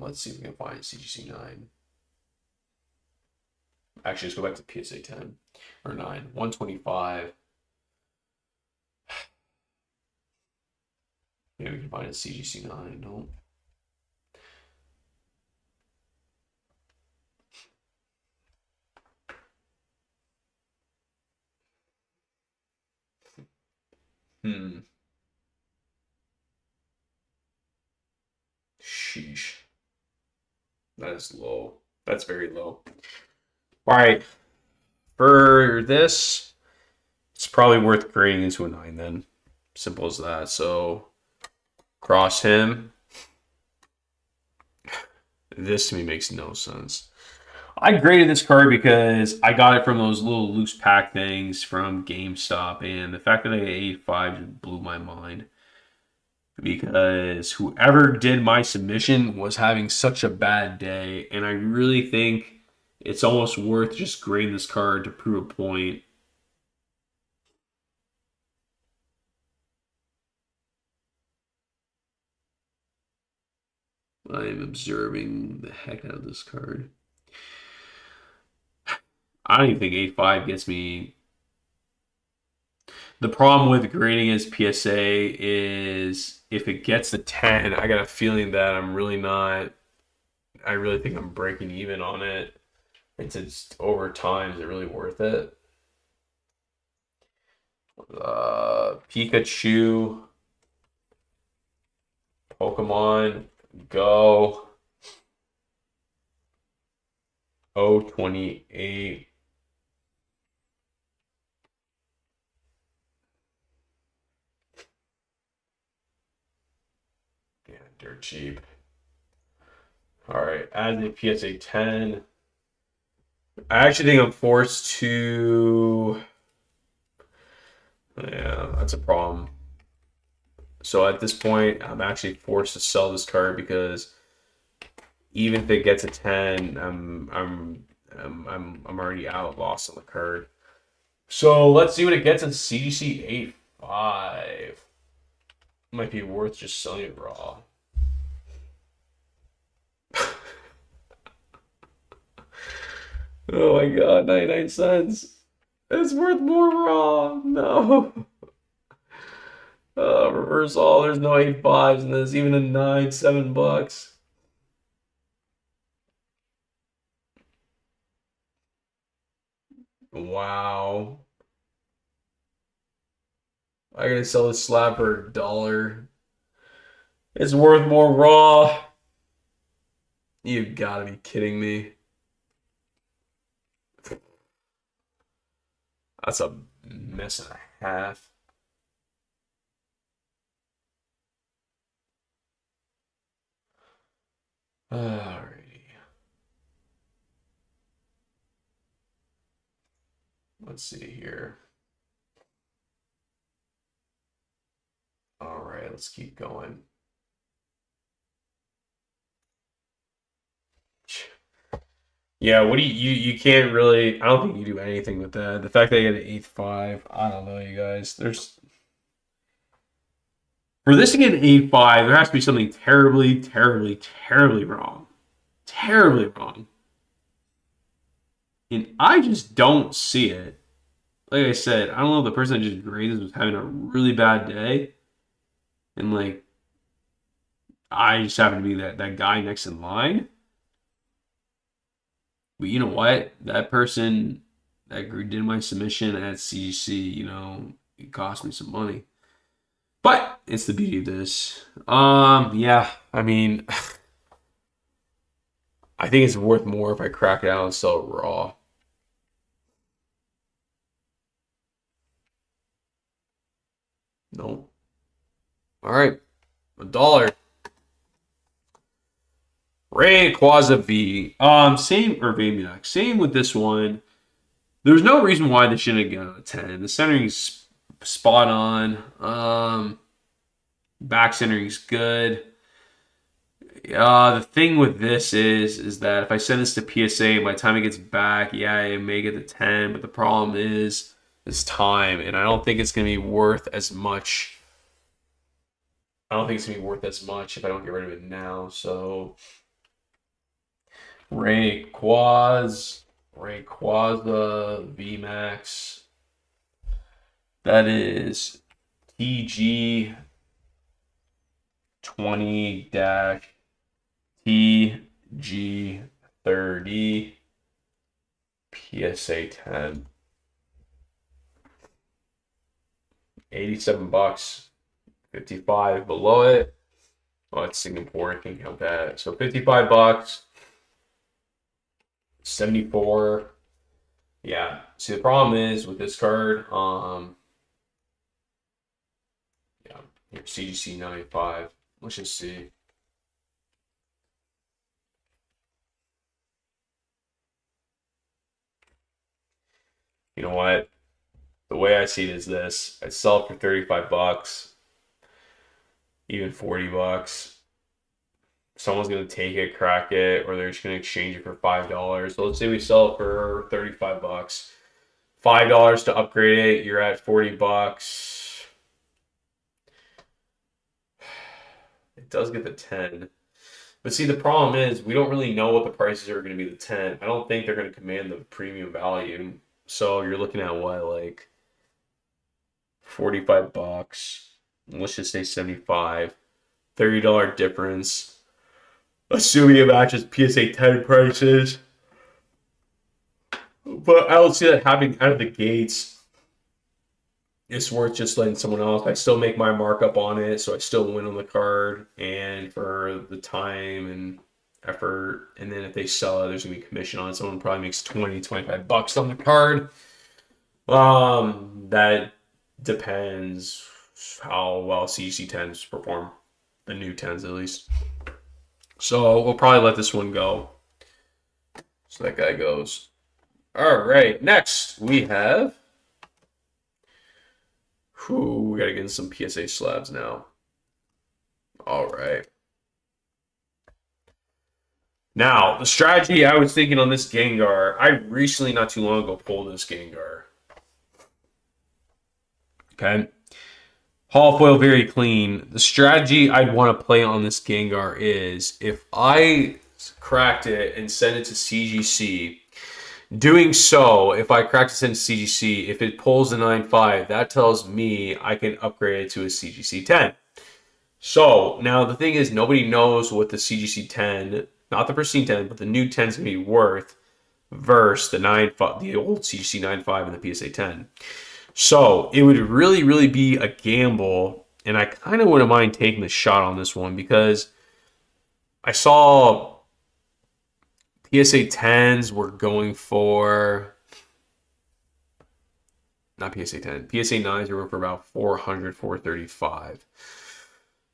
Let's see if we can find CGC 9. Actually, let's go back to PSA 10 or 9. 125. Maybe we can find a CGC 9. No. Hmm. Sheesh. That is low. That's very low. All right. For this, it's probably worth grading into a 9 then. Simple as that. So cross him. This to me makes no sense. I graded this card because I got it from those little loose pack things from GameStop, and the fact that I got 85 just blew my mind. Because whoever did my submission was having such a bad day, and I really think it's almost worth just grading this card to prove a point. I am observing the heck out of this card. I don't even think 85 gets me. The problem with grading as PSA is if it gets a 10, I got a feeling that I'm really not. I really think I'm breaking even on it. It's just over time, is it really worth it? Pikachu, Pokemon Go, 028. Yeah, dirt cheap. All right, as a PSA 10. I actually think I'm forced to. Yeah, that's a problem. So at this point, I'm actually forced to sell this card because even if it gets a 10, I'm already out, lost on the card. So let's see what it gets in CGC 85. Might be worth just selling it raw. Oh my god, 99 cents. It's worth more raw. No. Reverse all. There's no 85s in this. Even a 9, $7. Wow. I gotta sell this slab for $1. It's worth more raw. You've gotta be kidding me. That's a mess and a half. Alrighty. Let's see here. All right, let's keep going. Yeah, what do you can't really. I don't think you do anything with that. The fact that you had an 8.5, I don't know, you guys. There's for this to get an 8.5, there has to be something terribly, terribly, terribly wrong. Terribly wrong. And I just don't see it. Like I said, I don't know if the person that just graded this was having a really bad day. And like I just happen to be that guy next in line. But you know what? That person that did my submission at CGC, it cost me some money. But it's the beauty of this. Yeah, I mean, I think it's worth more if I crack it out and sell it raw. No. All right, $1. Rayquaza V. Same or Vamiac. Same with this one. There's no reason why they shouldn't have gotten a 10. The centering's spot on. Back centering's good. The thing with this is that if I send this to PSA, by the time it gets back, yeah, it may get the 10, but the problem is time, and I don't think it's gonna be worth as much. I don't think it's gonna be worth as much if I don't get rid of it now. So Rayquaza VMAX. That is TG 20 TG30 PSA 10. $87. 55 below it. Oh, it's Singapore. I can't count that. So $55. 74. Yeah. See, the problem is with this card, yeah, here, CGC 95. Let's just see. You know what? The way I see it is this. I'd sell it for $35, even $40. Someone's gonna take it, crack it, or they're just gonna exchange it for $5. So let's say we sell it for $35. $5 to upgrade it, you're at $40. It does get the 10. But see, the problem is we don't really know what the prices are going to be the 10. I don't think they're going to command the premium value. So you're looking at what, like $45. Let's just say 75. $30 difference. Assuming it matches PSA 10 prices. But I don't see that happening out of the gates. It's worth just letting someone else. I still make my markup on it, so I still win on the card. And for the time and effort, and then if they sell it, there's gonna be commission on it. Someone probably makes $20-$25 on the card. That depends how well CGC 10s perform, the new 10s at least. So we'll probably let this one go. So that guy goes. All right, next we have. We gotta get in some PSA slabs now. All right. Now, the strategy I was thinking on this Gengar, I recently, not too long ago, pulled this Gengar. Okay. Hall foil very clean. The strategy I'd want to play on this Gengar is if I cracked it and sent it to CGC, doing so, if I crack this into CGC, if it pulls a 9.5, that tells me I can upgrade it to a CGC 10. So now the thing is, nobody knows what the CGC 10, not the pristine 10, but the new 10 is going to be worth versus the old CGC 9.5 and the PSA 10. So it would really, really be a gamble, and I kind of wouldn't mind taking the shot on this one because I saw PSA 10s were going for, not PSA 10, PSA 9s were for about 400, 435.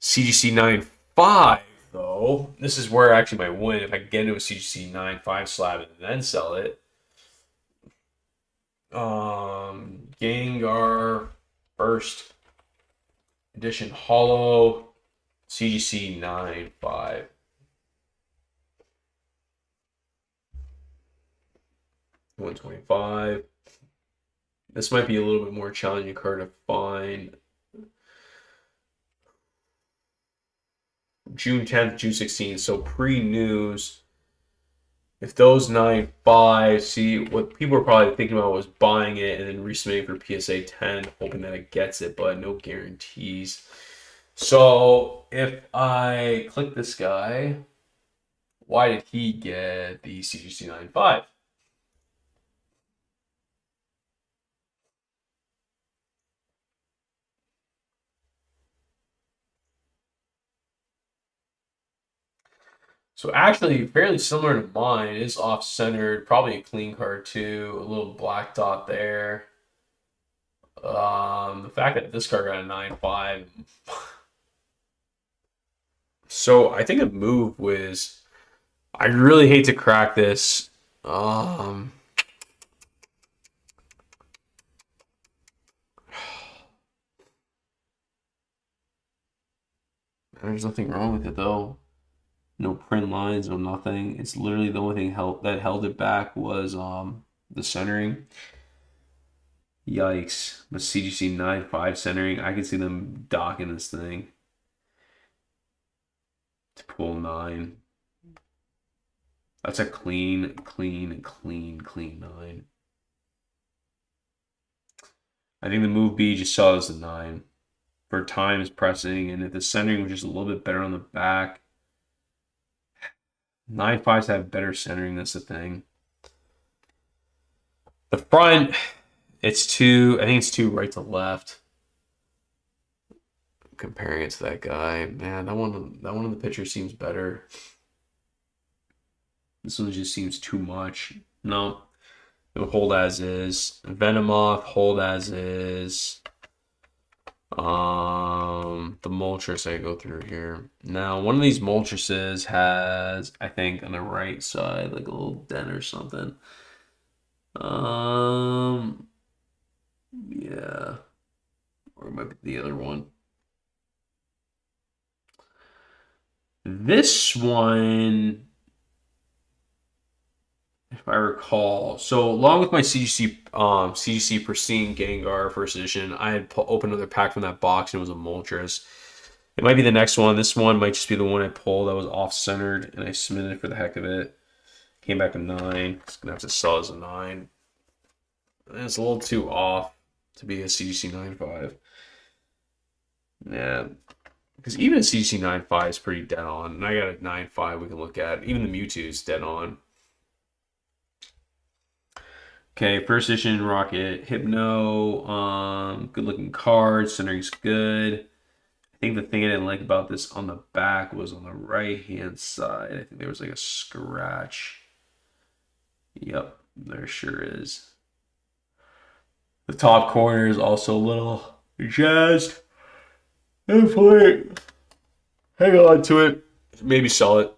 CGC 9.5, though, this is where I actually might win if I get into a CGC 9.5 slab and then sell it. Gengar first edition holo CGC 9.5. $125. This might be a little bit more challenging card to find. June 10th, June 16th, so pre-news. If those 9.5, see, what people are probably thinking about was buying it and then resubmitting for PSA 10, hoping that it gets it, but no guarantees. So if I click this guy, why did he get the CGC 9.5? So actually, fairly similar to mine. It is off-centered, probably a clean card too. A little black dot there. The fact that this card got a 9.5. So I think a move was, I really hate to crack this. There's nothing wrong with it though. No print lines, no nothing. It's literally the only thing that held it back was the centering. Yikes. But CGC 9.5 centering, I can see them docking this thing to pull 9. That's a clean 9. I think the move B just saw as a 9. For time is pressing, and if the centering was just a little bit better on the back. 9.5s have better centering, that's the thing. The front, I think it's too right to left. comparing it to that guy. Man, that one in the picture seems better. This one just seems too much. No, it'll hold as is. Venomoth, hold as is. The Moltres I go through here. Now, one of these Moltreses has, I think, on the right side, like a little dent or something. Yeah. Or it might be the other one. This one, if I recall, so along with my CGC Pristine Gengar first edition, I had opened another pack from that box and it was a Moltres. It might be the next one. This one might just be the one I pulled that was off-centered and I submitted it for the heck of it. Came back a 9. It's gonna have to sell as a 9. And it's a little too off to be a CGC 9.5. Yeah, because even a CGC 9.5 is pretty dead on. And I got a 9.5 we can look at. Even the Mewtwo is dead on. Okay, first edition Rocket Hypno. Good looking card. Centering's good. I think the thing I didn't like about this on the back was on the right hand side. I think there was like a scratch. Yep, there sure is. The top corner is also a little jazzed. Hopefully, hang on to it. Maybe sell it.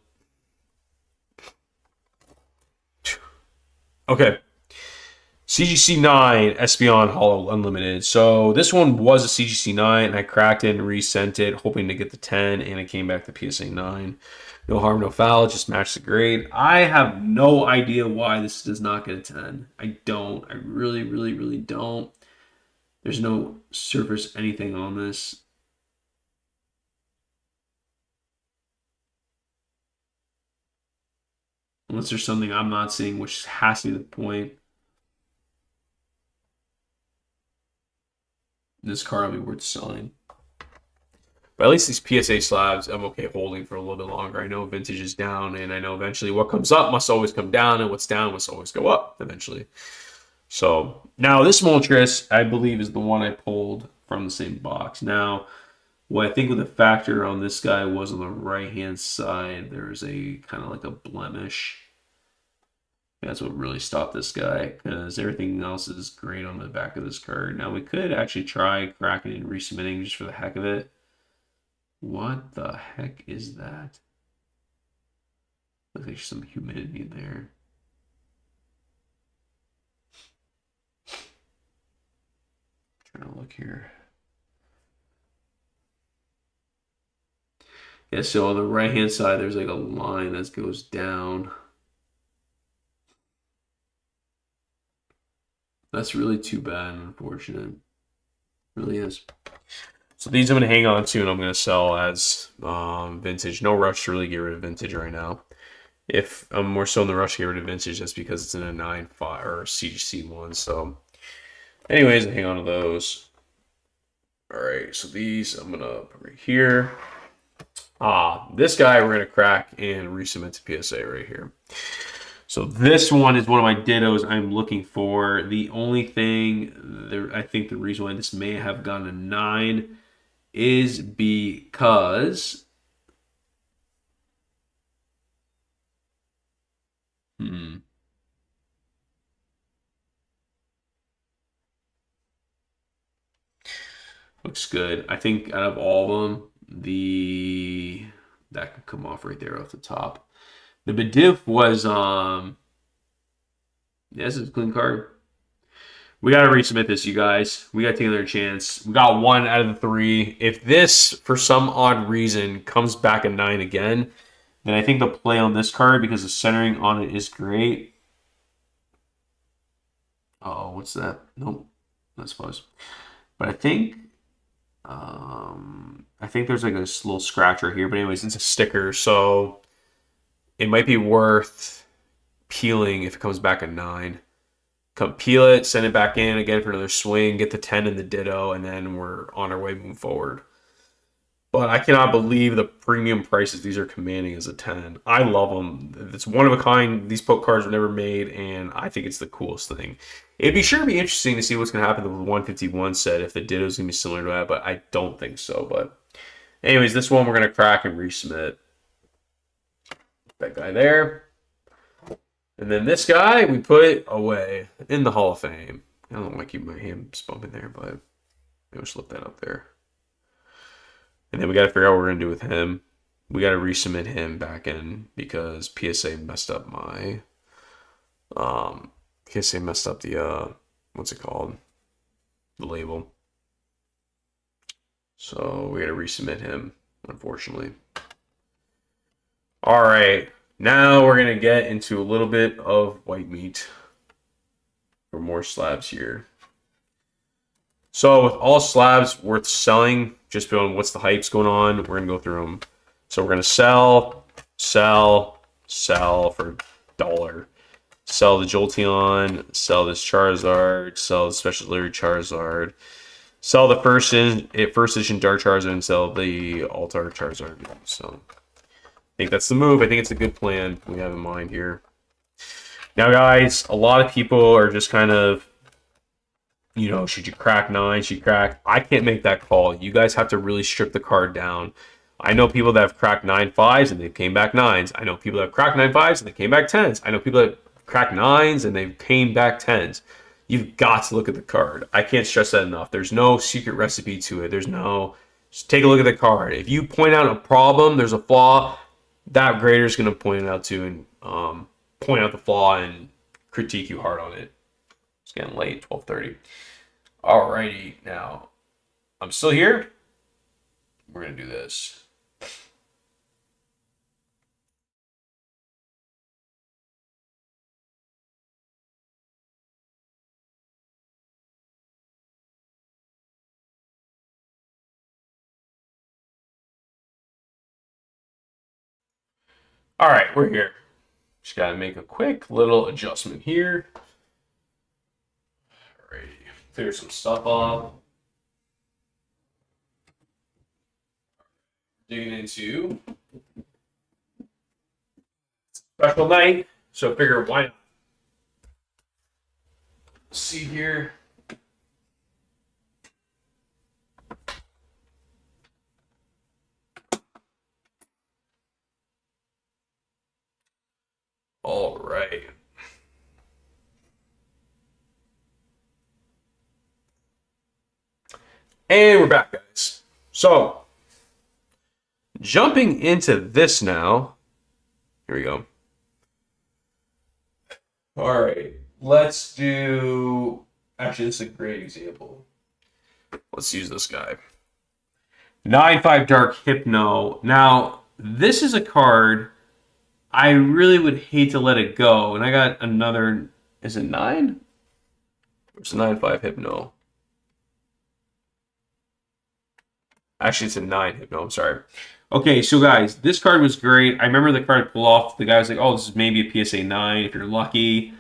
Okay. CGC 9 Espeon Hollow Unlimited. So this one was a CGC 9, and I cracked it and resent it, hoping to get the 10, and it came back to PSA 9. No harm, no foul, just matched the grade. I have no idea why this does not get a 10. I don't. I really, really, really don't. There's no surface anything on this. Unless there's something I'm not seeing, which has to be the point. This card will be worth selling. But at least these PSA slabs, I'm okay holding for a little bit longer. I know vintage is down, and I know eventually what comes up must always come down, and what's down must always go up eventually. So now this Moltres, I believe, is the one I pulled from the same box. Now, what I think with the factor on this guy was on the right-hand side, there's a kind of like a blemish. That's what really stopped this guy, because everything else is great on the back of this card. Now, we could actually try cracking and resubmitting just for the heck of it. What the heck is that? Looks like there's some humidity there. Trying to look here. Yeah, so on the right-hand side, there's like a line that goes down. That's really too bad and unfortunate. It really is. So these I'm going to hang on to and I'm going to sell as vintage. No rush to really get rid of vintage right now. If I'm more so in the rush to get rid of vintage, that's because it's in a 9.5 or CGC one. So anyways, I hang on to those. All right, so these I'm going to put right here. This guy we're going to crack and resubmit to PSA right here. So this one is one of my dittos I'm looking for. The only thing, I think the reason why this may have gotten a 9 is because... Looks good. I think out of all of them, that could come off right there off the top. The Bidoof was, yeah, this is a clean card. We got to resubmit this, you guys. We got to take another chance. We got 1 out of the 3. If this, for some odd reason, comes back a 9 again, then I think the play on this card, because the centering on it is great. Uh-oh, what's that? Nope, that's close. But I think there's like a little scratcher here. But anyways, it's a sticker, so it might be worth peeling if it comes back a 9. Come peel it, send it back in again for another swing, get the 10 in the ditto, and then we're on our way moving forward. But I cannot believe the premium prices these are commanding as a 10. I love them. It's one of a kind. These poke cards were never made, and I think it's the coolest thing. It'd be sure to be interesting to see what's going to happen with the 151 set, if the ditto's going to be similar to that, but I don't think so. But Anyways, this one we're going to crack and resubmit. That guy there. And then this guy we put away in the Hall of Fame. I don't want to keep my hands bumping there, but maybe we'll slip that up there. And then we got to figure out what we're going to do with him. We got to resubmit him back in because PSA messed up my... PSA messed up the, what's it called? The label. So we got to resubmit him, unfortunately. All right. Now we're going to get into a little bit of white meat for more slabs here. So with all slabs worth selling, just on what's the hype's going on, we're going to go through them. So we're going to sell for $1. Sell the Jolteon, sell this Charizard, sell the Special Delivery Charizard, sell the first edition Dark Charizard, and sell the Altar Charizard. So I think that's the move. I think it's a good plan we have in mind here. Now, guys, a lot of people are just kind of, you know, should you crack 9? Should you crack? I can't make that call. You guys have to really strip the card down. I know people that have cracked 9-5s and they came back 9s. I know people that have cracked 9-5s and they came back 10s. I know people that crack 9s and they came back 10s. You've got to look at the card. I can't stress that enough. There's no secret recipe to it. Just take a look at the card. If you point out a problem, there's a flaw, that grader is going to point it out too and point out the flaw and critique you hard on it. It's getting late, 12:30. Alrighty, now I'm still here. We're going to do this. All right, we're here. Just got to make a quick little adjustment here. Alrighty, clear some stuff off. Digging into special night, so figure why not. See here. All right. And we're back, guys. So, jumping into this now. Here we go. All right. Let's do... Actually, this is a great example. Let's use this guy. 9-5 Dark Hypno. Now, this is a card I really would hate to let it go. And I got another... Is it 9? It's a 9-5 Hypno. Actually, it's a 9 Hypno. I'm sorry. Okay, so guys, this card was great. I remember the card pull off. The guy was like, oh, this is maybe a PSA 9 if you're lucky.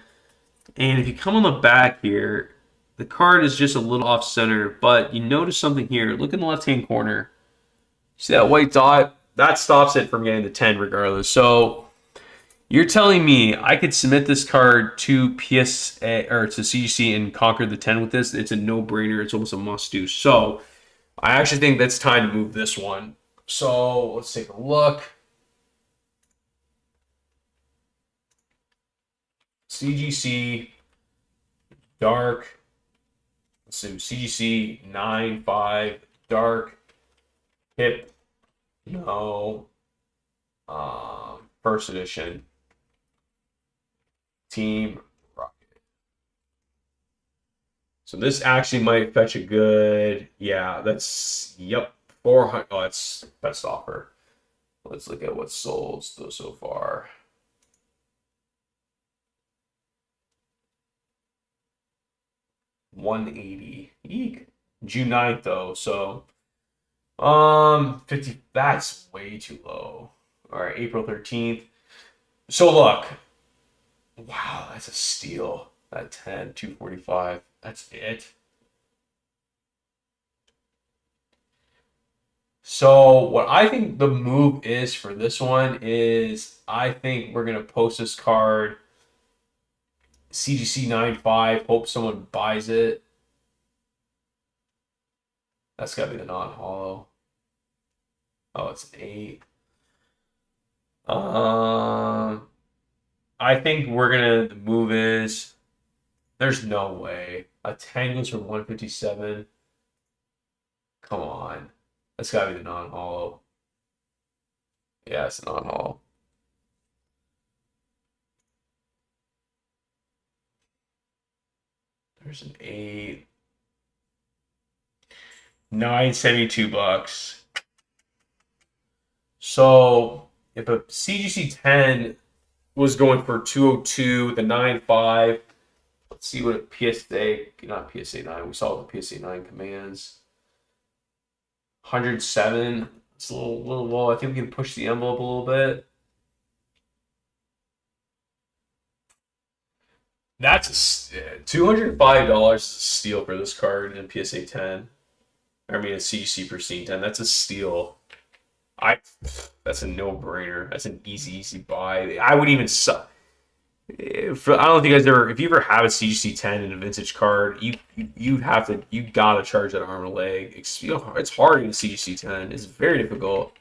And if you come on the back here, the card is just a little off center. But you notice something here. Look in the left-hand corner. See that white dot? That stops it from getting the 10 regardless. So you're telling me I could submit this card to PSA or to CGC and conquer the 10 with this? It's a no-brainer. It's almost a must-do. So I actually think that's time to move this one. So let's take a look. CGC Dark. Let's do CGC 9-5 Dark Hip. No. First edition. Team Rocket. So this actually might fetch a good, yeah, that's, yep, 400. Oh, that's best offer. Let's look at what's sold so far. $180. Eek. June 9th though, so 50. That's way too low. All right, April 13th. So look, wow, that's a steal. That 10, 245. That's it. So what I think the move is for this one is I think we're gonna post this card CGC 9-5. Hope someone buys it. That's gotta be the non-hollow. Oh, it's an 8. Um, I think we're gonna. The move is. There's no way a 10 goes for 157. Come on, that's gotta be the non-hollow. Yeah, it's a non-hollow. There's an 8. $972. So if a CGC 10 was going for 202, the 9.5. Let's see what a PSA, not PSA 9. We saw the PSA 9 commands. 107. It's a little low. I think we can push the envelope a little bit. That's $205 steal for this card in PSA 10. I mean, a CGC Pristine 10. That's a steal. That's a no-brainer. That's an easy buy. I would even I don't know if you guys ever, if you ever have a CGC 10 in a vintage card, you gotta charge that arm and leg. It's hard in a CGC 10. It's very difficult.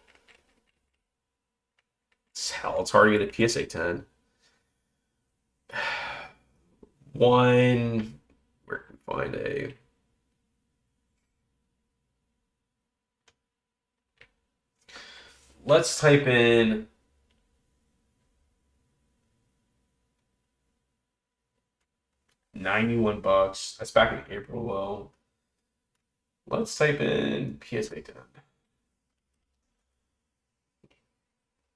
It's hard to get a PSA 10. Where can we find a? Let's type in $91. That's back in April low. Let's type in PSA 10.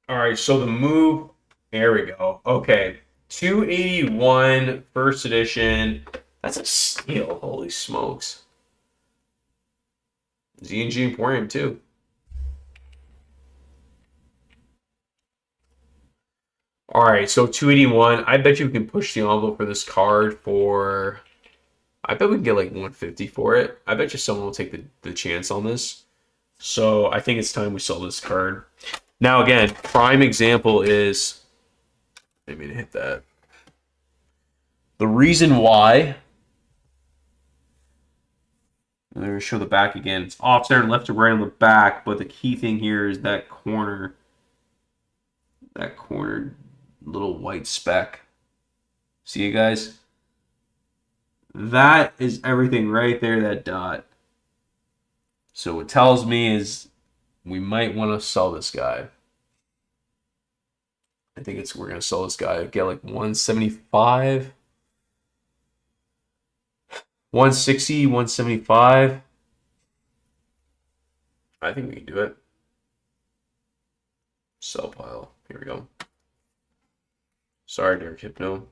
All right, so the move, there we go. Okay, 281 first edition. That's a steal. Holy smokes. Z&G Emporium too. All right, so 281. I bet you we can push the envelope for this card for. I bet we can get like 150 for it. I bet you someone will take the chance on this. So I think it's time we sell this card. Now again, prime example is. I didn't mean to hit that. The reason why. Let me show the back again. It's offset left to right on the back, but the key thing here is that corner. That corner little white speck. See you guys? That is everything right there, that dot. So what tells me is we might want to sell this guy. I think we're gonna sell this guy. Get like 175, 160, 175. I think we can do it. Sell pile. Here we go. Sorry, Derek Hypno.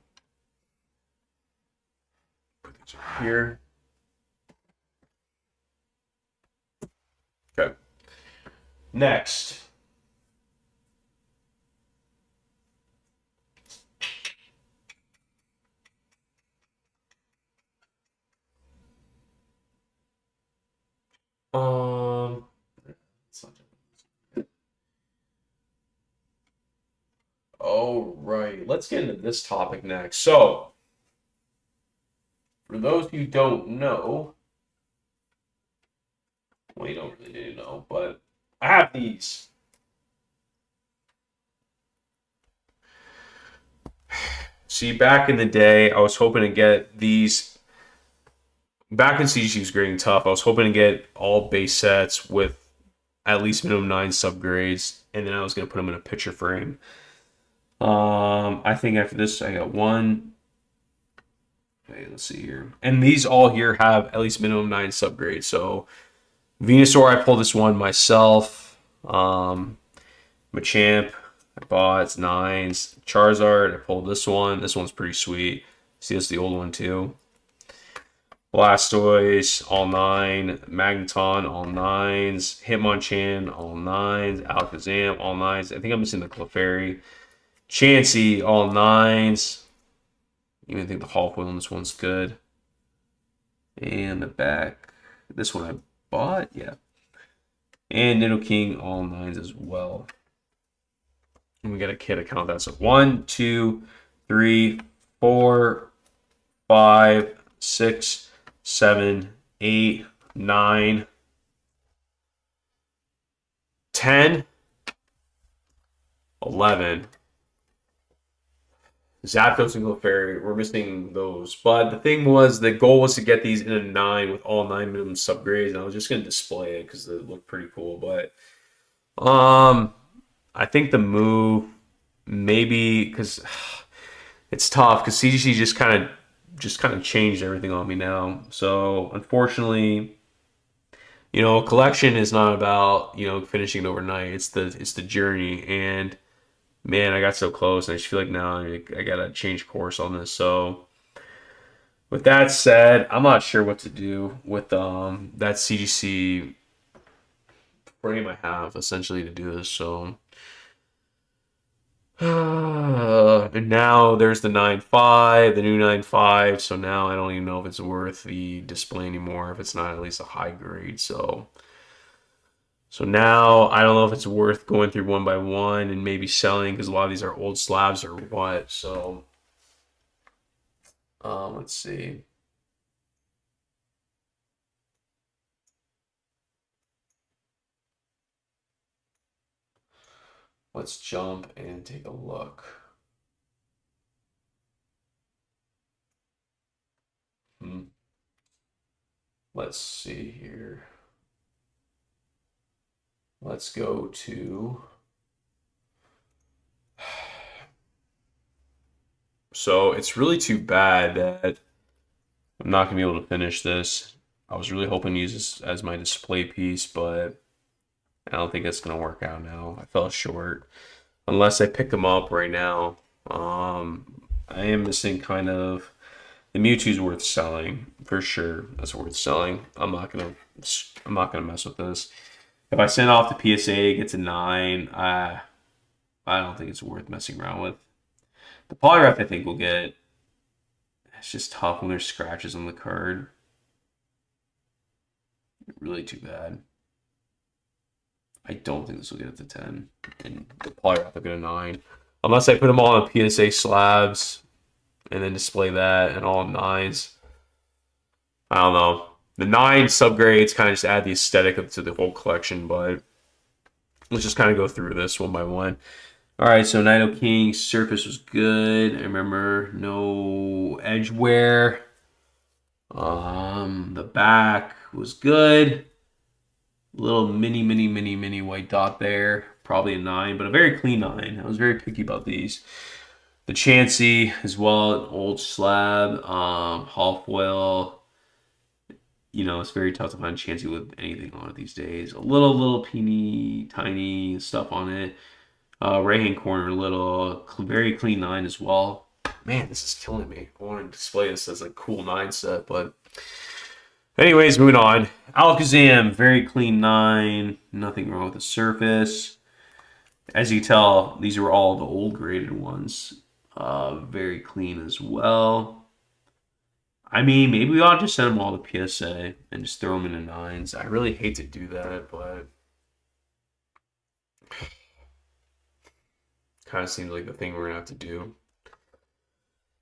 Put these over here. Okay. Next. Oh, right. Let's get into this topic next. So, for those who don't know, well, you don't really need to know, but I have these. See, back in the day, I was hoping to get these. Back when CGC was grading tough, I was hoping to get all base sets with at least minimum 9 subgrades, and then I was going to put them in a picture frame. I think after this, I got one. Okay, let's see here. And these all here have at least minimum 9 subgrades. So, Venusaur, I pulled this one myself. Machamp, I bought, it's 9s. Charizard, I pulled this one. This one's pretty sweet. See, this is the old one too. Blastoise, all 9. Magneton, all 9s. Hitmonchan, all 9s. Alakazam, all 9s. I think I'm missing the Clefairy. Chansey, all 9s. I even think the Hall Foil on this one's good. And the back. This one I bought, yeah. And Nidoking, all 9s as well. And we got a kit account. That's 1, 2, 3, 4, 5, 6, 7, 8, 9, 10, 11. Zapdos and Clefairy, we're missing those. But the thing was, the goal was to get these in a 9 with all 9 minimum subgrades, and I was just going to display it because it looked pretty cool. But I think the move, maybe, because it's tough, because CGC just kind of changed everything on me now. So, unfortunately, a collection is not about, finishing it overnight. It's the journey, and man, I got so close, and I just feel like now I gotta change course on this. So, with that said, I'm not sure what to do with that CGC frame I have essentially to do this. So, and now there's the 9.5, the new 9.5. So now I don't even know if it's worth the display anymore if it's not at least a high grade. So now I don't know if it's worth going through one by one and maybe selling because a lot of these are old slabs or what. So let's see. Let's jump and take a look. Let's see here. Let's go to. So it's really too bad that I'm not going to be able to finish this. I was really hoping to use this as my display piece, but I don't think it's going to work out now. I fell short. Unless I pick them up right now. I am missing kind of... The Mewtwo's worth selling. For sure. That's worth selling. I'm not gonna mess with this. If I send off the PSA, gets a 9, I don't think it's worth messing around with. The Polygraph I think will get. It's just tough when there's scratches on the card. Really too bad. I don't think this will get it to 10. And the Polygraph will get a 9. Unless I put them all on PSA slabs and then display that and all 9s. I don't know. The 9 subgrades kind of just add the aesthetic to the whole collection, but let's just kind of go through this one by one. All right, so Nido King surface was good. I remember no edge wear. The back was good. Little mini white dot there. Probably a 9, but a very clean 9. I was very picky about these. The Chansey as well, an old slab, half foil. It's very tough to find Chansey with anything on it these days. A little teeny tiny stuff on it. Right hand corner, little, very clean 9 as well. Man, this is killing me. I want to display this as a cool 9 set, but anyways, moving on. Alakazam, very clean 9. Nothing wrong with the surface. As you can tell, these are all the old graded ones. Very clean as well. I mean, maybe we ought to just send them all to PSA and just throw them into 9s. I really hate to do that, but kind of seems like the thing we're gonna have to do.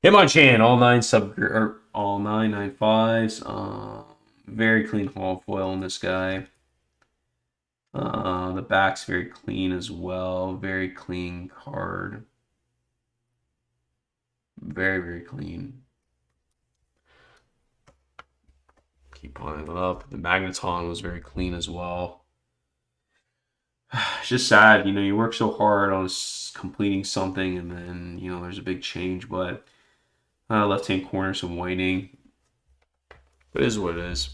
Hitmonchan, all 9 all 9.5s. Very clean hull foil in this guy. The back's very clean as well. Very clean card. Very clean. Keep piling it up. The Magneton was very clean as well. It's just sad, you work so hard on completing something and then, there's a big change, but left-hand corner, some whitening. It is what it is.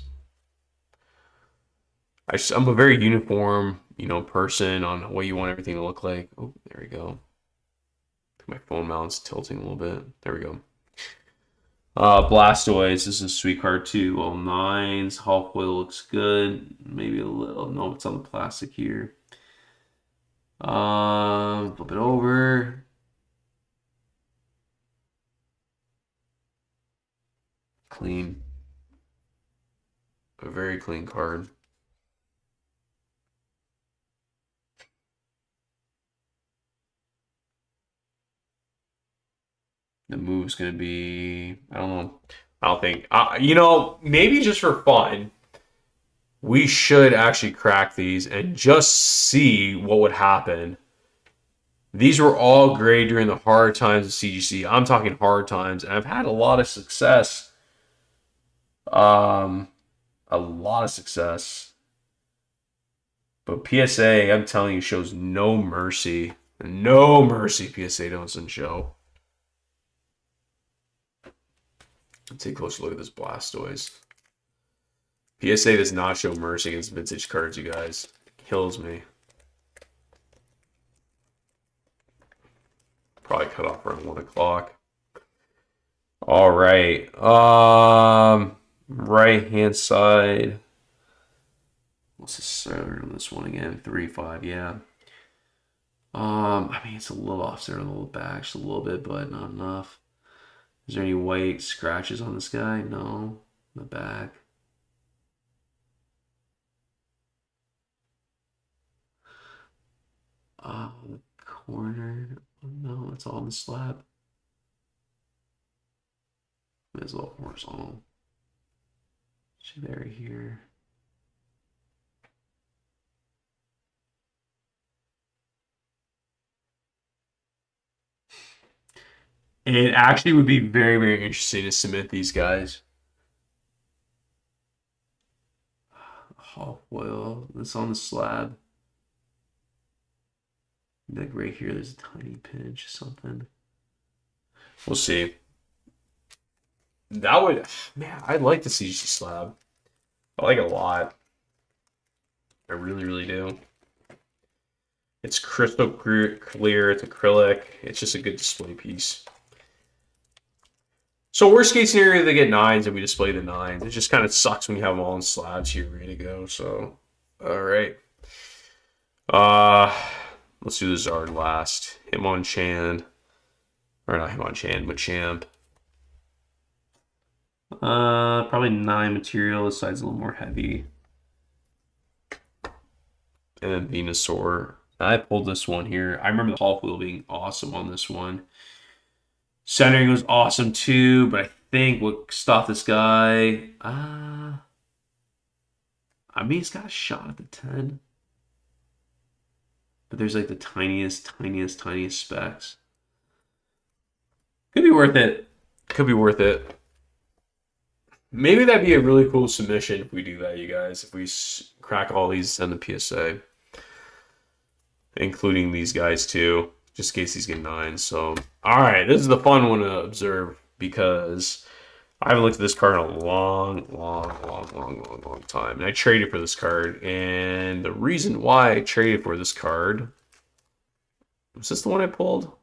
I'm a very uniform, person on what you want everything to look like. Oh, there we go. My phone mount's tilting a little bit. There we go. Blastoise, this is a sweet card too. All 9s. Half foil looks good. Maybe a little. No, it's on the plastic here. Flip it over. Clean. A very clean card. The move's going to be, I don't know. I don't think, maybe just for fun, we should actually crack these and just see what would happen. These were all great during the hard times of CGC. I'm talking hard times, and I've had a lot of success. A lot of success. But PSA, I'm telling you, shows no mercy. No mercy, PSA doesn't show. Let's take a closer look at this Blastoise. PSA does not show mercy against vintage cards, you guys. It kills me. Probably cut off around 1 o'clock. All right. Right hand side. What's the center on this one again? 3-5, yeah. I mean, it's a little off center on the little back, just a little bit, but not enough. Is there any white scratches on this guy? No. The back. The corner. No, it's all in the slab. Might as well horizontal. See there here. It actually would be very, very interesting to submit these guys. Oh, well, it's on the slab. Like right here, there's a tiny pinch or something. We'll see. That would, man, I like the CGC slab. I like it a lot. I really, really do. It's crystal clear. It's acrylic. It's just a good display piece. So worst case scenario, they get 9s and we display the 9s. It just kind of sucks when you have them all in slabs here ready to go. So, all right. Let's do the Zard last. Hitmonchan. Or not Hitmonchan, but Champ. Probably 9 material. This side's a little more heavy. And then Venusaur. I pulled this one here. I remember the Hulk wheel being awesome on this one. Centering was awesome too, but I think what stopped this guy, I mean, it's got a shot at the 10. But there's like the tiniest specs. Could be worth it. Could be worth it. Maybe that'd be a really cool submission if we do that, you guys. If we crack all these and the PSA. Including these guys too. Just in case these get 9s. So, all right, this is the fun one to observe because I haven't looked at this card in a long time. And I traded for this card. And the reason why I traded for this card, was this the one I pulled?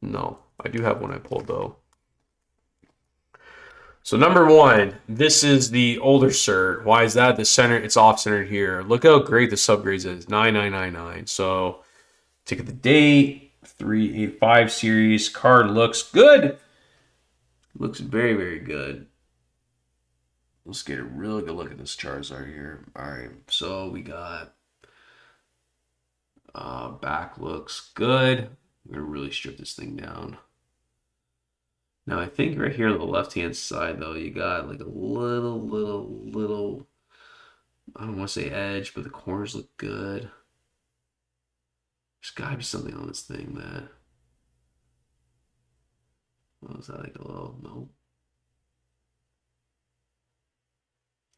No, I do have one I pulled though. So number 1, this is the older cert. Why is that? The center, it's off-centered here. Look how great the subgrades is, 9999. So take the date. 385 series. Card looks good. Looks very, very good. Let's get a really good look at this Charizard here. All right, so we got back looks good. I'm gonna really strip this thing down. Now I think right here on the left-hand side though, you got like a little, I don't want to say edge, but the corners look good. There's gotta be something on this thing that. Oh, is that like a little? No.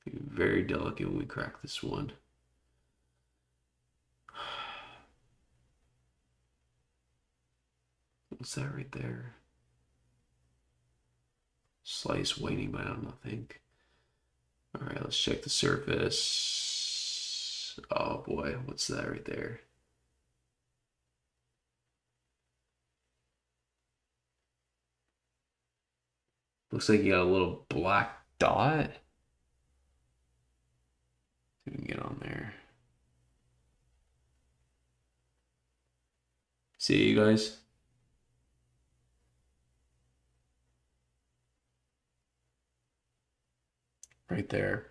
Very delicate when we crack this one. What's that right there? Slice waiting, but I don't think. All right, let's check the surface. Oh boy, what's that right there? Looks like you got a little black dot. See if we can get on there. See you guys? Right there.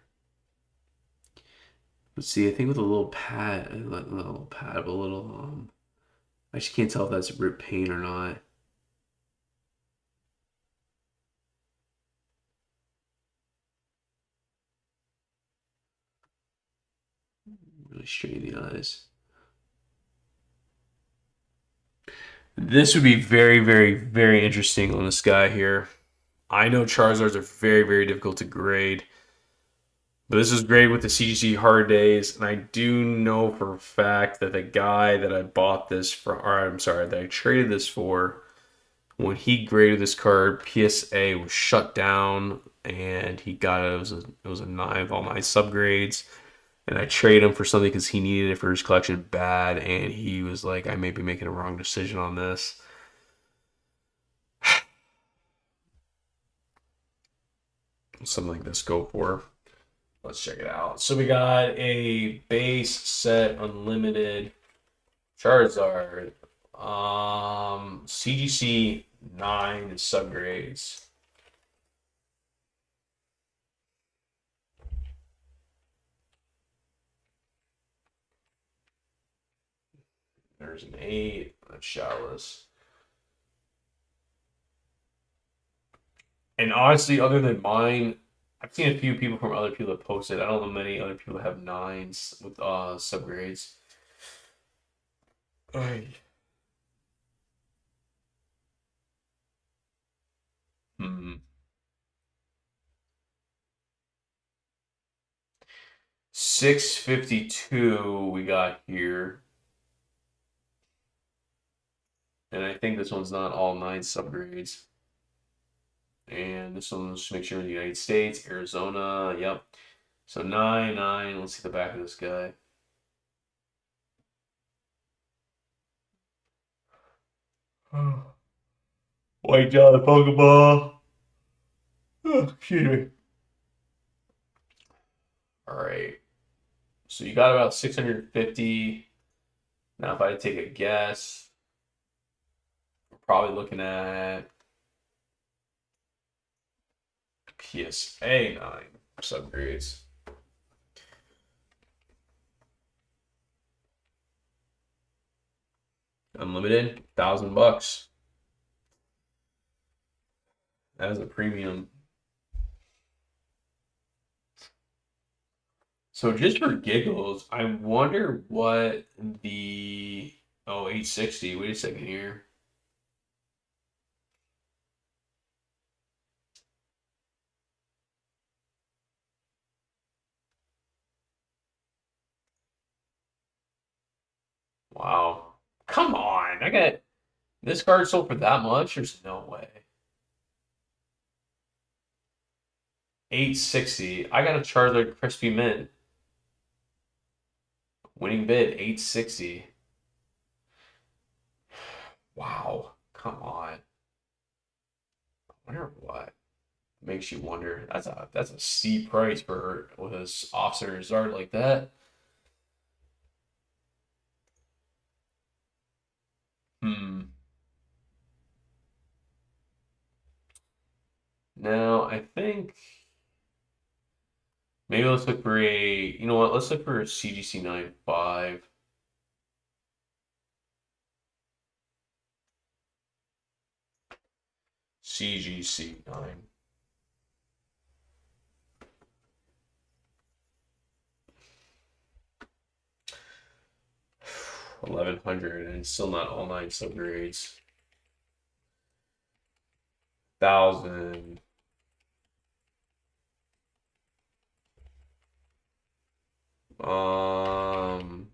Let's see, I think with a little pad, not a little pad, but a little, I just can't tell if that's rip paint or not. Really straight in the eyes. This would be very, very, very interesting on this guy here. I know Charizards are very, very difficult to grade, but this is great with the CGC hard days, and I do know for a fact that the guy that I bought this from, or I'm sorry, that I traded this for, when he graded this card, PSA was shut down, and he got it. It was a 9 of all 9 subgrades, and I traded him for something because he needed it for his collection bad, and he was like, I may be making a wrong decision on this. Something like this, go for. Let's check it out. So we got a base set unlimited Charizard. CGC 9 subgrades. There's an 8. That's shallowless. And honestly, other than mine, I've seen a few people from other people that posted. I don't know many other people that have 9s with subgrades. Ay. Hmm. 652 we got here. And I think this one's not all 9 subgrades. And this one's just make sure in the United States, Arizona, yep. So 9, 9. Let's see the back of this guy. White John Pokeball. Oh, excuse me. All right. So you got about 650. Now, if I take a guess, we're probably looking at PSA 9 subgrades. Unlimited, $1,000. That is a premium. So just for giggles, I wonder what the 860. Wait a second here. Wow. Come on. I got this card sold for that much? There's no way. 860. I got a Charizard Crispy Mint. Winning bid 860. Wow. Come on. I wonder what makes you wonder. That's a C price for with his officer Zard like that. Hmm. Now I think maybe let's look for you know what? Let's look for a CGC 95. CGC 9. 1100 and still not all 9 subgrades. 1,000.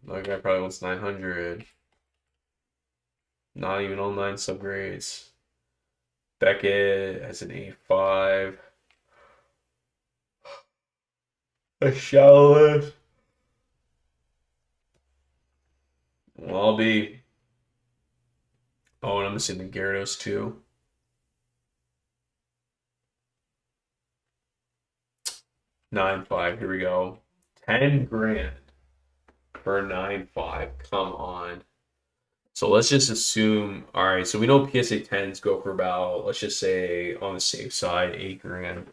That guy probably wants 900. Not even all 9 subgrades. Beckett has an 85. A shallowless. Well, I'll be. Oh, and I'm missing the Gyarados too. 9.5. Here we go. 10 grand for 9.5. Come on. So let's just assume. All right. So we know PSA 10s go for about, let's just say on the safe side, 8 grand.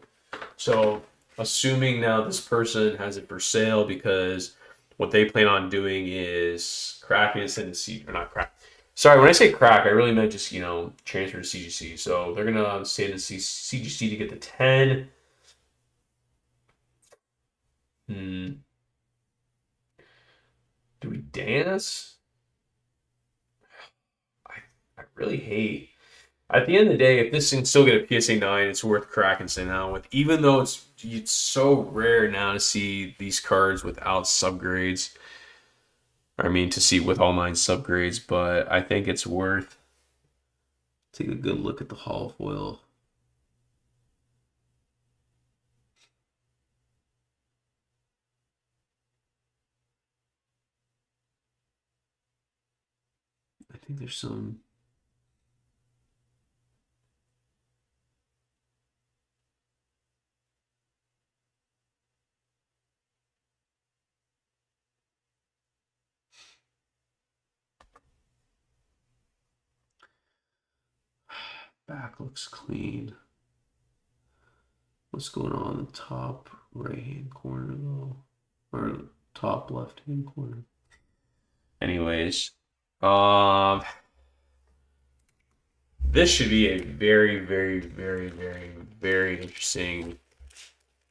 So assuming now this person has it for sale because what they plan on doing is cracking it into C or not crack. Sorry, when I say crack, I really meant just transfer to CGC. So they're gonna send to CGC to get the 10. Hmm. advance, I really hate. At the end of the day, if this can still get a PSA 9, it's worth cracking sitting down with. Even though it's so rare now to see these cards without subgrades. I mean, to see with all 9 subgrades, but I think it's worth. Take a good look at the holo foil. I think there's some. Back looks clean. What's going on in the top right-hand corner though? Or top left-hand corner? Anyways, this should be a very, very, very, very, very interesting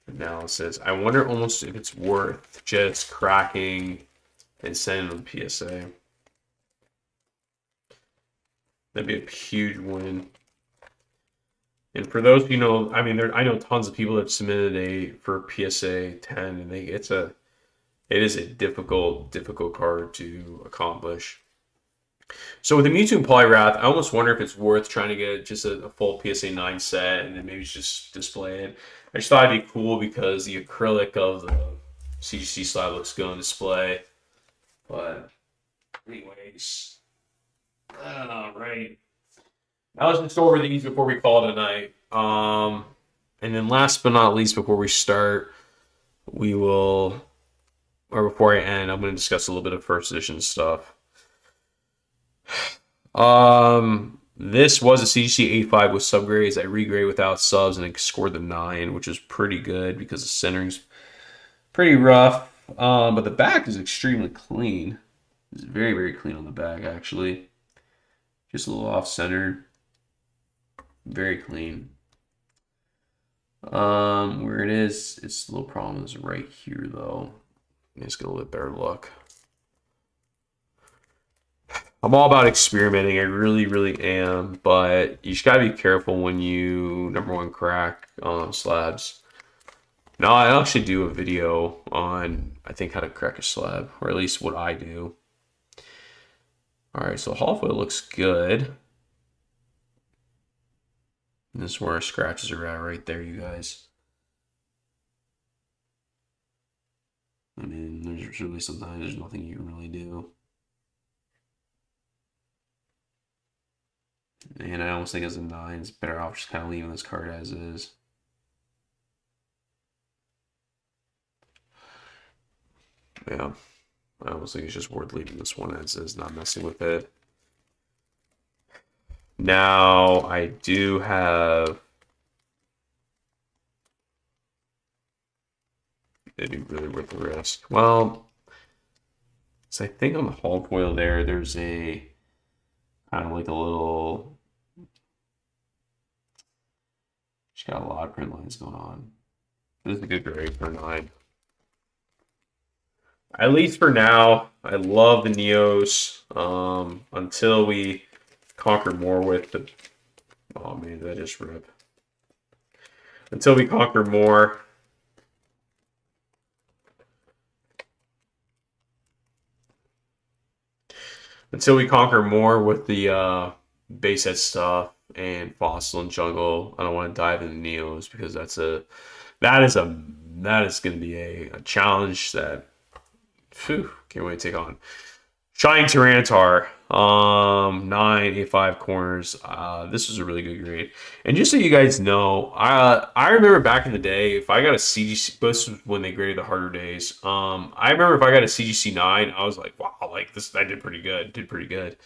analysis. I wonder almost if it's worth just cracking and sending them PSA. That'd be a huge win. And for those I mean, I know tons of people that submitted for PSA 10, and it is a difficult card to accomplish. So with the Mewtwo and Poliwrath, I almost wonder if it's worth trying to get just a full PSA 9 set and then maybe just display it. I just thought it'd be cool because the acrylic of the CGC slab looks good on display. But anyways, all right. Now let's just go over these before we call it a night. And then last but not least, before we start, before I end, I'm going to discuss a little bit of first edition stuff. This was a CGC 85 with subgrades. I regrade without subs and I scored the 9, which is pretty good because the centering's pretty rough. But the back is extremely clean. It's very, very clean on the back, actually. Just a little off-centered. Very clean. Where it is, it's a little problem is right here, though. Let's get a little bit better look. I'm all about experimenting. I really, really am. But you just got to be careful when you, number one, crack slabs. Now, I'll actually do a video on, I think, how to crack a slab. Or at least what I do. Alright, so holo foil looks good. And this is where our scratches are at right there, you guys. I mean, there's really sometimes there's nothing you can really do. And I almost think as a 9, it's better off just kind of leaving this card as is. Yeah, I almost think it's just worth leaving this one as is, not messing with it. Now, I do have... It'd be really worth the risk. Well, so I think on the holo foil there's a kind of like a little... She's got a lot of print lines going on. This is a good grade for a 9. At least for now, I love the Neos. Until we conquer more with the... Oh man, that just rip. Until we conquer more. Until we conquer more with the base set stuff and Fossil and Jungle, I don't want to dive into Neos because that is going to be a challenge that can't wait to take on. Shining Tyranitar, 9 A5 corners. This was a really good grade. And just so you guys know, I remember back in the day, if I got a CGC, this was when they graded the harder days. I remember if I got a CGC 9, I was like, wow, like this, I did pretty good.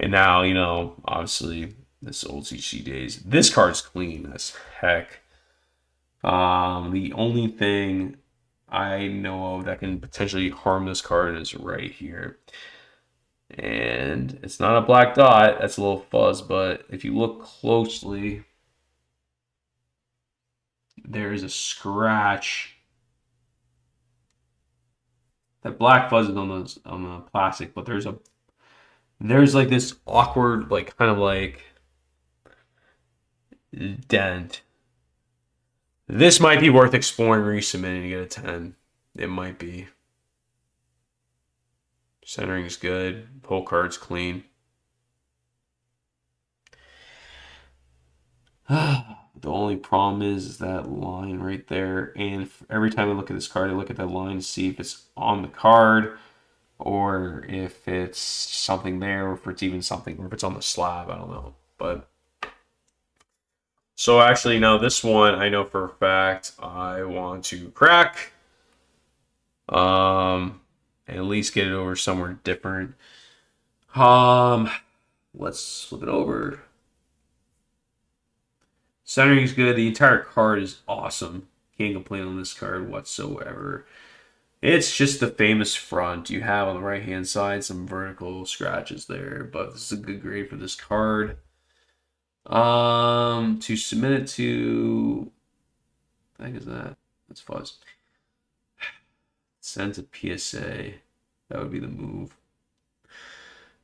And now, obviously, this old CGC days, this card's clean as heck. The only thing I know of that can potentially harm this card is right here. And it's not a black dot, that's a little fuzz, but if you look closely, there is a scratch That black fuzz is on the plastic, but there's like this awkward, like kind of like dent. This might be worth exploring resubmitting to get a 10. It might be. Centering's good. Whole card's clean. The only problem is that line right there. And every time I look at this card, I look at that line to see if it's on the card or if it's something there, or if it's even something, or if it's on the slab. I don't know. But so actually, now this one, I know for a fact I want to crack. And at least get it over somewhere different. Let's flip it over. Centering is good. The entire card is awesome. Can't complain on this card whatsoever. It's just the famous front. You have on the right-hand side some vertical scratches there, but this is a good grade for this card. To submit it to, what the heck is that? That's fuzz. Send to PSA. That would be the move.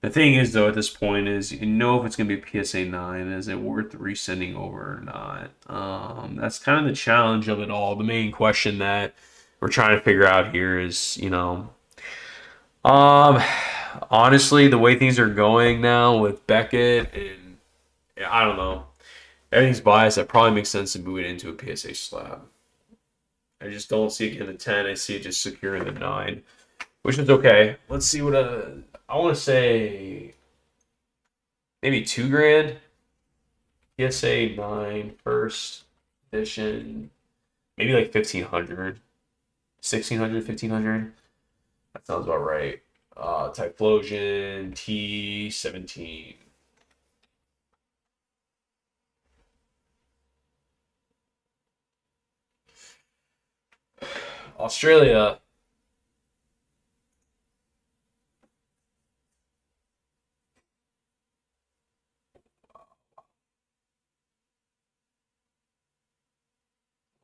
The thing is, though, at this point is you know if it's going to be a PSA 9. Is it worth resending over or not? That's kind of the challenge of it all. The main question that we're trying to figure out here is, honestly, the way things are going now with Beckett, and I don't know, everything's biased. That probably makes sense to move it into a PSA slab. I just don't see it getting the 10. I see it just securing the 9, which is okay. Let's see what I want to say maybe $2,000. PSA 9 first edition, maybe like 1,500, 1,600, 1,500. That sounds about right. Typhlosion T17. Australia.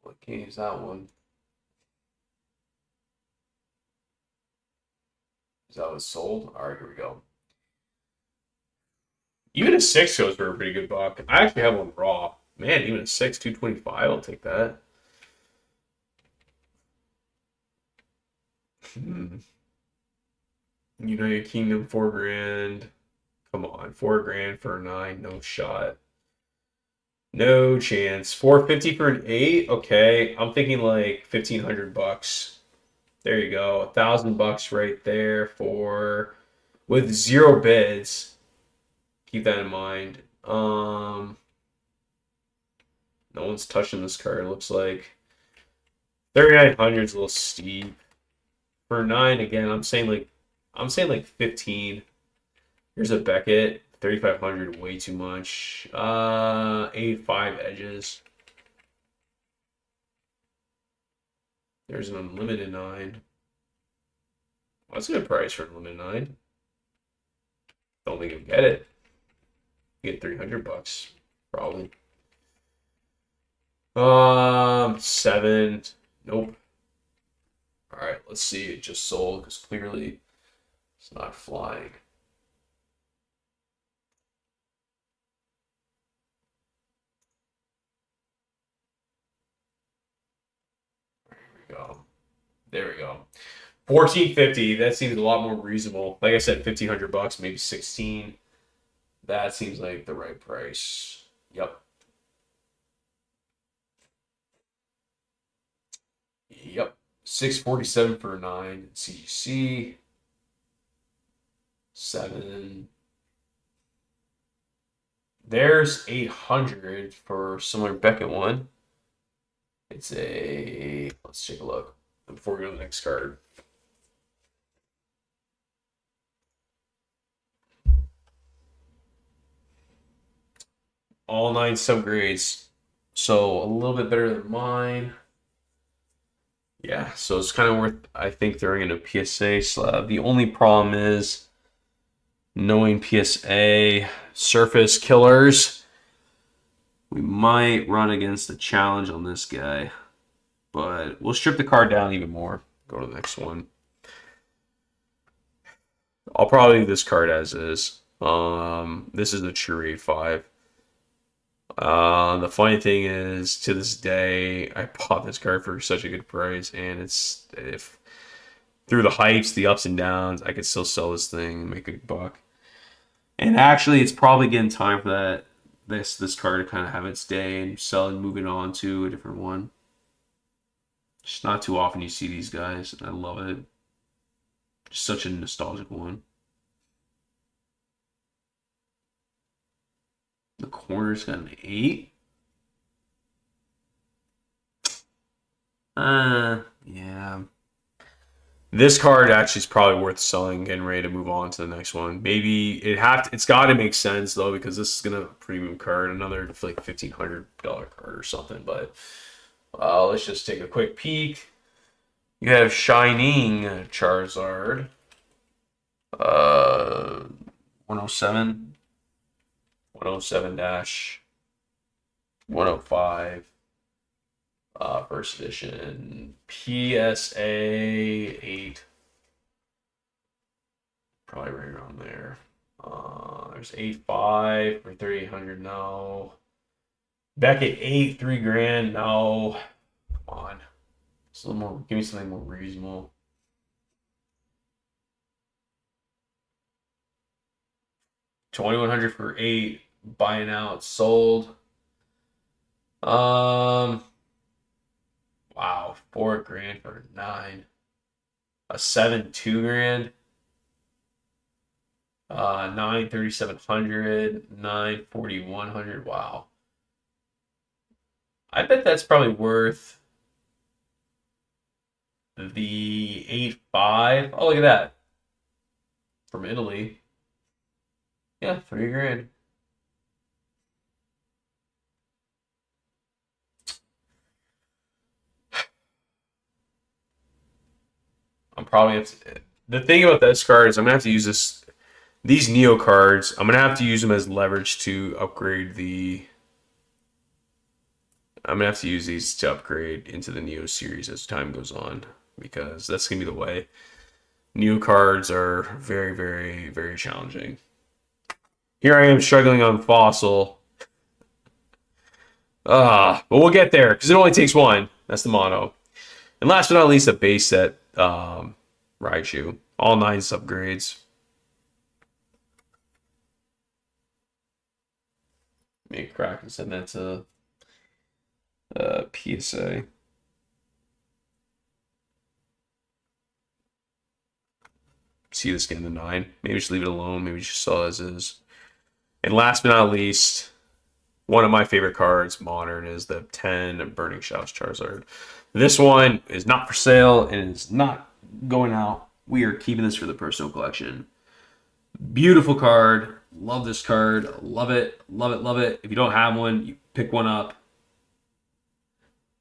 What game is that one? Is that what's sold? All right, here we go. Even a 6 goes for a pretty good buck. I actually have one raw. Man, even a 6, 225. I'll take that. United Kingdom, $4,000. Come on, $4,000 for a 9, no shot. No chance. 450 for an 8. Okay, I'm thinking like 1,500 bucks. There you go, $1,000 right there with 0 bids. Keep that in mind. No one's touching this card. It looks like 3,900 is a little steep. For 9 again, I'm saying like 15. Here's a Beckett, 3,500, way too much. 85 edges. There's an unlimited 9. That's a good price for an unlimited 9. Don't think you'll get it. You get 300 bucks, probably. 7. Nope. All right, let's see. It just sold because clearly it's not flying. Go. There we go. 1,450. That seems a lot more reasonable. Like I said, 1,500 bucks, maybe 16. That seems like the right price. Yep. Yep. 647 for a 9. CGC. 7. There's 800 for similar Beckett one. It's a, let's take a look before we go to the next card. All 9 subgrades. So a little bit better than mine. Yeah, so it's kind of worth, I think, throwing in a PSA slab. The only problem is knowing PSA surface killers. We might run against a challenge on this guy, but we'll strip the card down even more. Go to the next one. I'll probably leave this card as is. This is a true 8-5. The funny thing is, to this day, I bought this card for such a good price, and it's if through the hypes, the ups and downs, I could still sell this thing and make a buck. And actually, it's probably getting time for this card to kind of have its day and sell and moving on to a different one. Just not too often you see these guys, and I love it. Just such a nostalgic one. The corner's got an 8. Yeah. This card actually is probably worth selling, getting ready to move on to the next one. Maybe it's got to make sense though, because this is gonna premium card, another like $1,500 card or something. But let's just take a quick peek. You have Shining Charizard, 107, 107-105. First edition PSA 8, probably right around there. There's 8.5 for 3,800. No. Beckett 8, $3,000. No. Come on. Just a little more. Give me something more reasonable. $2,100 for 8. Buying out. Sold. Wow, $4,000 for 9. A 7, $2,000. 9, 3,700. 9, 4,100. Wow. I bet that's probably worth the 8.5. Oh, look at that. From Italy. Yeah, $3,000. I'm probably the thing about this card is I'm gonna have to use these Neo cards. I'm gonna have to use them as leverage to upgrade I'm gonna have to use these to upgrade into the Neo series as time goes on, because that's gonna be the way. Neo cards are very, very, very challenging. Here I am struggling on Fossil. But we'll get there because it only takes one. That's the motto. And last but not least, a base set Raichu. All 9 upgrades. Make a crack and send that to PSA. See this getting to 9. Maybe just leave it alone. Maybe just sell as is. And last but not least, one of my favorite cards, Modern, is the 10 Burning Shouts Charizard. This one is not for sale and is not going out. We are keeping this for the personal collection. Beautiful card. Love this card. Love it. Love it. Love it. If you don't have one, you pick one up.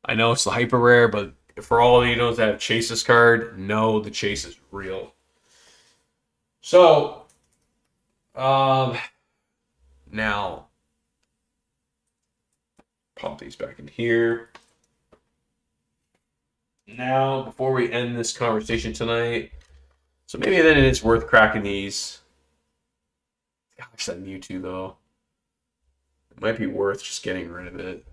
I know it's the hyper rare, but for all of you those that have chased this card, know the chase is real. So, now, pop these back in here. Now, before we end this conversation tonight, so maybe then it is worth cracking these. Gosh, that Mewtwo, though. It might be worth just getting rid of it.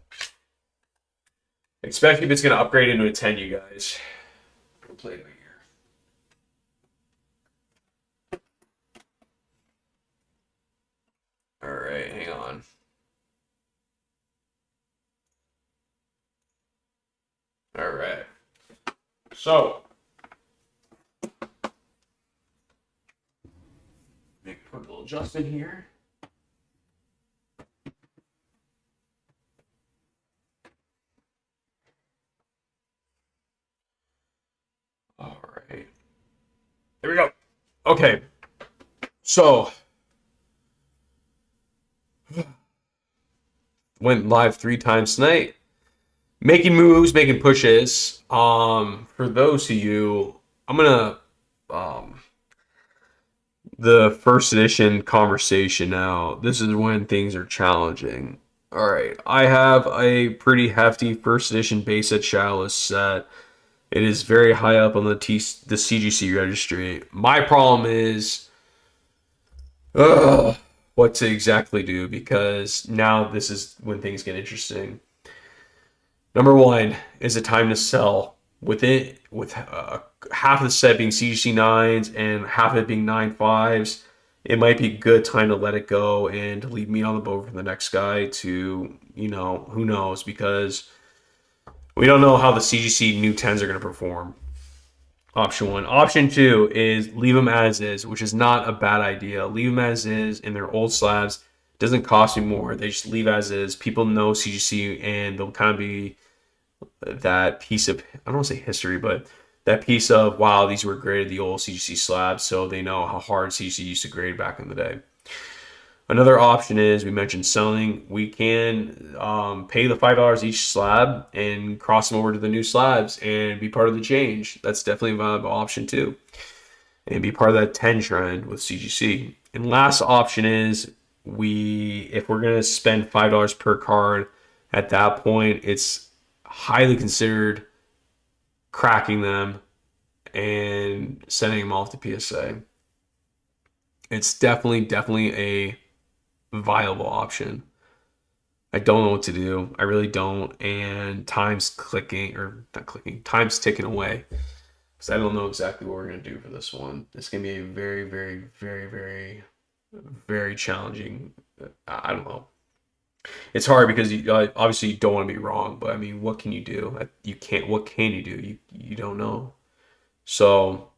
Especially if it's going to upgrade into a 10, you guys. We'll play it right here. Alright, hang on. Alright. So, make a quick little adjustment here. All right. There we go. Okay. So, went live 3 times tonight. Making moves, making pushes. For those of you, I'm gonna the first edition conversation now. This is when things are challenging. All right, I have a pretty hefty first edition base set Shadowless set. It is very high up on the CGC registry. My problem is Ugh, what to exactly do, because now this is when things get interesting. Number one, is it time to sell? With half of the set being CGC nines and half of it being 9.5s, it might be a good time to let it go and leave me on the boat for the next guy to, who knows, because we don't know how the CGC new 10s are going to perform. Option one. Option two is leave them as is, which is not a bad idea. Leave them as is in their old slabs. Doesn't cost me more. They just leave as is. People know CGC and they'll kind of be that piece of, I don't want to say history, but that piece of, wow, these were graded the old CGC slabs, so they know how hard CGC used to grade back in the day. Another option is we mentioned selling. We can pay the $5 each slab and cross them over to the new slabs and be part of the change. That's definitely a viable option too, and be part of that 10 trend with CGC. And last option is if we're gonna spend $5 per card, at that point it's highly considered cracking them and sending them off to PSA. It's definitely a viable option. I don't know what to do. I really don't. And time's clicking, or not clicking, time's ticking away. Because I don't know exactly what we're going to do for this one. It's going to be a very, very, very, very, very challenging. I don't know. It's hard because obviously you don't want to be wrong, but I mean, what can you do? You can't. What can you do? You don't know. So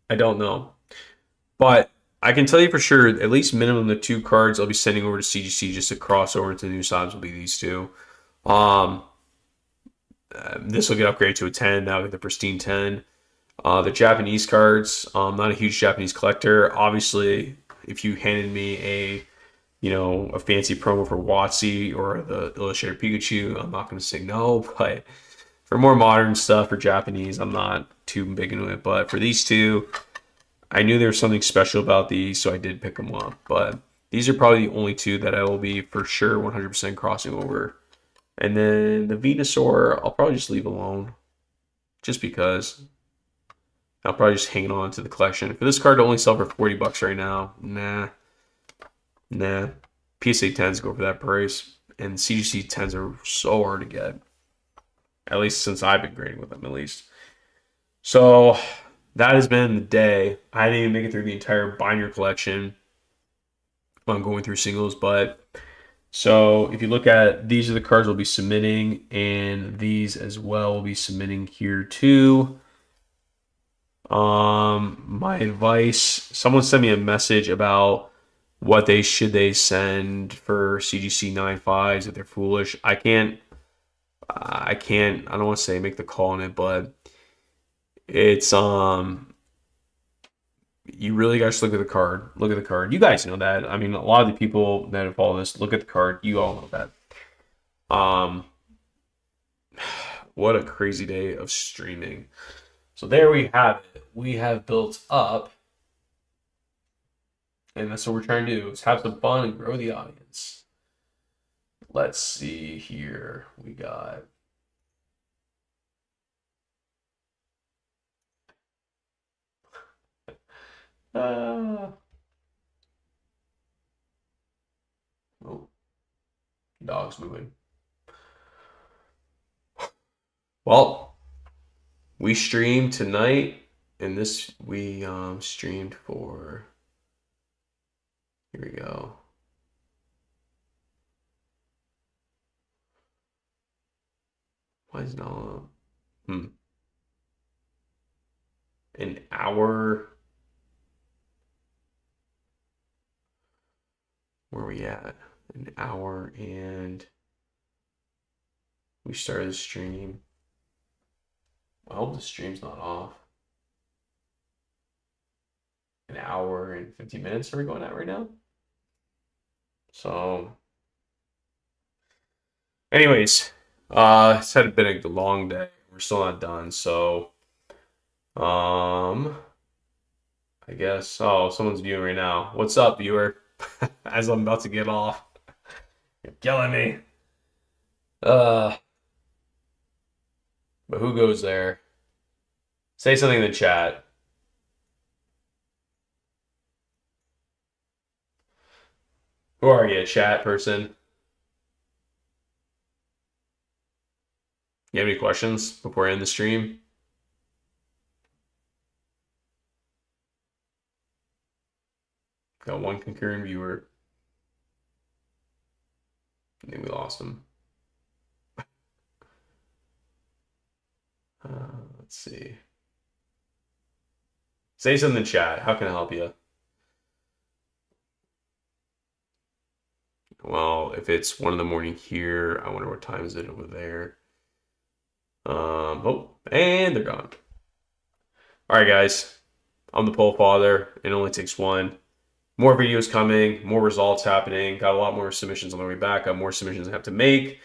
I don't know. But I can tell you for sure, at least minimum the two cards I'll be sending over to CGC just to cross over to the new sides will be these two. Um, this will get upgraded to a 10. Now get the pristine 10. The Japanese cards, not a huge Japanese collector. Obviously, if you handed me a fancy promo for WotC or the Illustrated Pikachu, I'm not going to say no. But for more modern stuff for Japanese, I'm not too big into it. But for these two, I knew there was something special about these, so I did pick them up. But these are probably the only two that I will be for sure 100% crossing over. And then the Venusaur, I'll probably just leave alone, just because. I'll probably just hang on to the collection. For this card to only sell for $40 right now, nah. PSA 10s go for that price, and CGC 10s are so hard to get. At least since I've been grading with them, at least. So that has been the day. I didn't even make it through the entire binder collection. I'm going through singles, but so if you look at, these are the cards we'll be submitting, and these as well will be submitting here too. My advice: someone sent me a message about what they send for CGC 9.5s if they're foolish. I don't want to say make the call on it, but it's you really guys look at the card. Look at the card. You guys know that. I mean, a lot of the people that have followed this look at the card. You all know that. What a crazy day of streaming. So there we have it. We have built up, and that's what we're trying to do, is have some fun and grow the audience. Let's see here. We got oh, dog's moving. Well, we streamed tonight, and this we streamed for. Here we go. Why is it not? An hour. Where are we at? An hour, and we started the stream. I hope the stream's not off. An hour and 50 minutes are we going at right now? So, anyways, it's had been a long day. We're still not done, so I guess. Someone's viewing right now. What's up, viewer? As I'm about to get off, you're killing me. But who goes there? Say something in the chat. Who are you, chat person? You have any questions before I end the stream? Got one concurrent viewer. I think we lost him. Let's see. Say something in chat. How can I help you? Well, if it's 1 in the morning here, I wonder what time is it over there. Oh, and they're gone. All right, guys. I'm the poll father. It only takes one. More videos coming, more results happening. Got a lot more submissions on the way back. Got more submissions I have to make.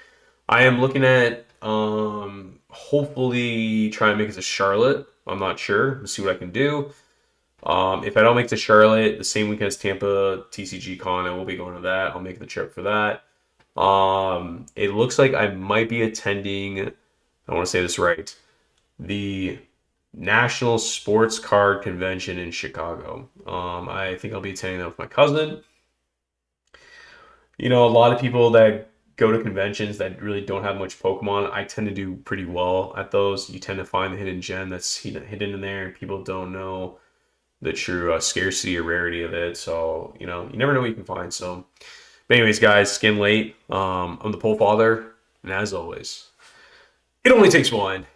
I am looking at hopefully try and make it to Charlotte. I'm not sure. Let's see what I can do. If I don't make it to Charlotte, the same weekend as Tampa TCG Con, I will be going to that. I'll make the trip for that. It looks like I might be attending, I want to say this right, the National Sports Card Convention in Chicago. I think I'll be attending that with my cousin. You know, a lot of people that go to conventions that really don't have much Pokemon, I tend to do pretty well at those. You tend to find the hidden gem that's hidden in there, and people don't know the true scarcity or rarity of it. So, you know, you never know what you can find. So, but anyways, guys, skin late. I'm the pole father, and as always, it only takes one.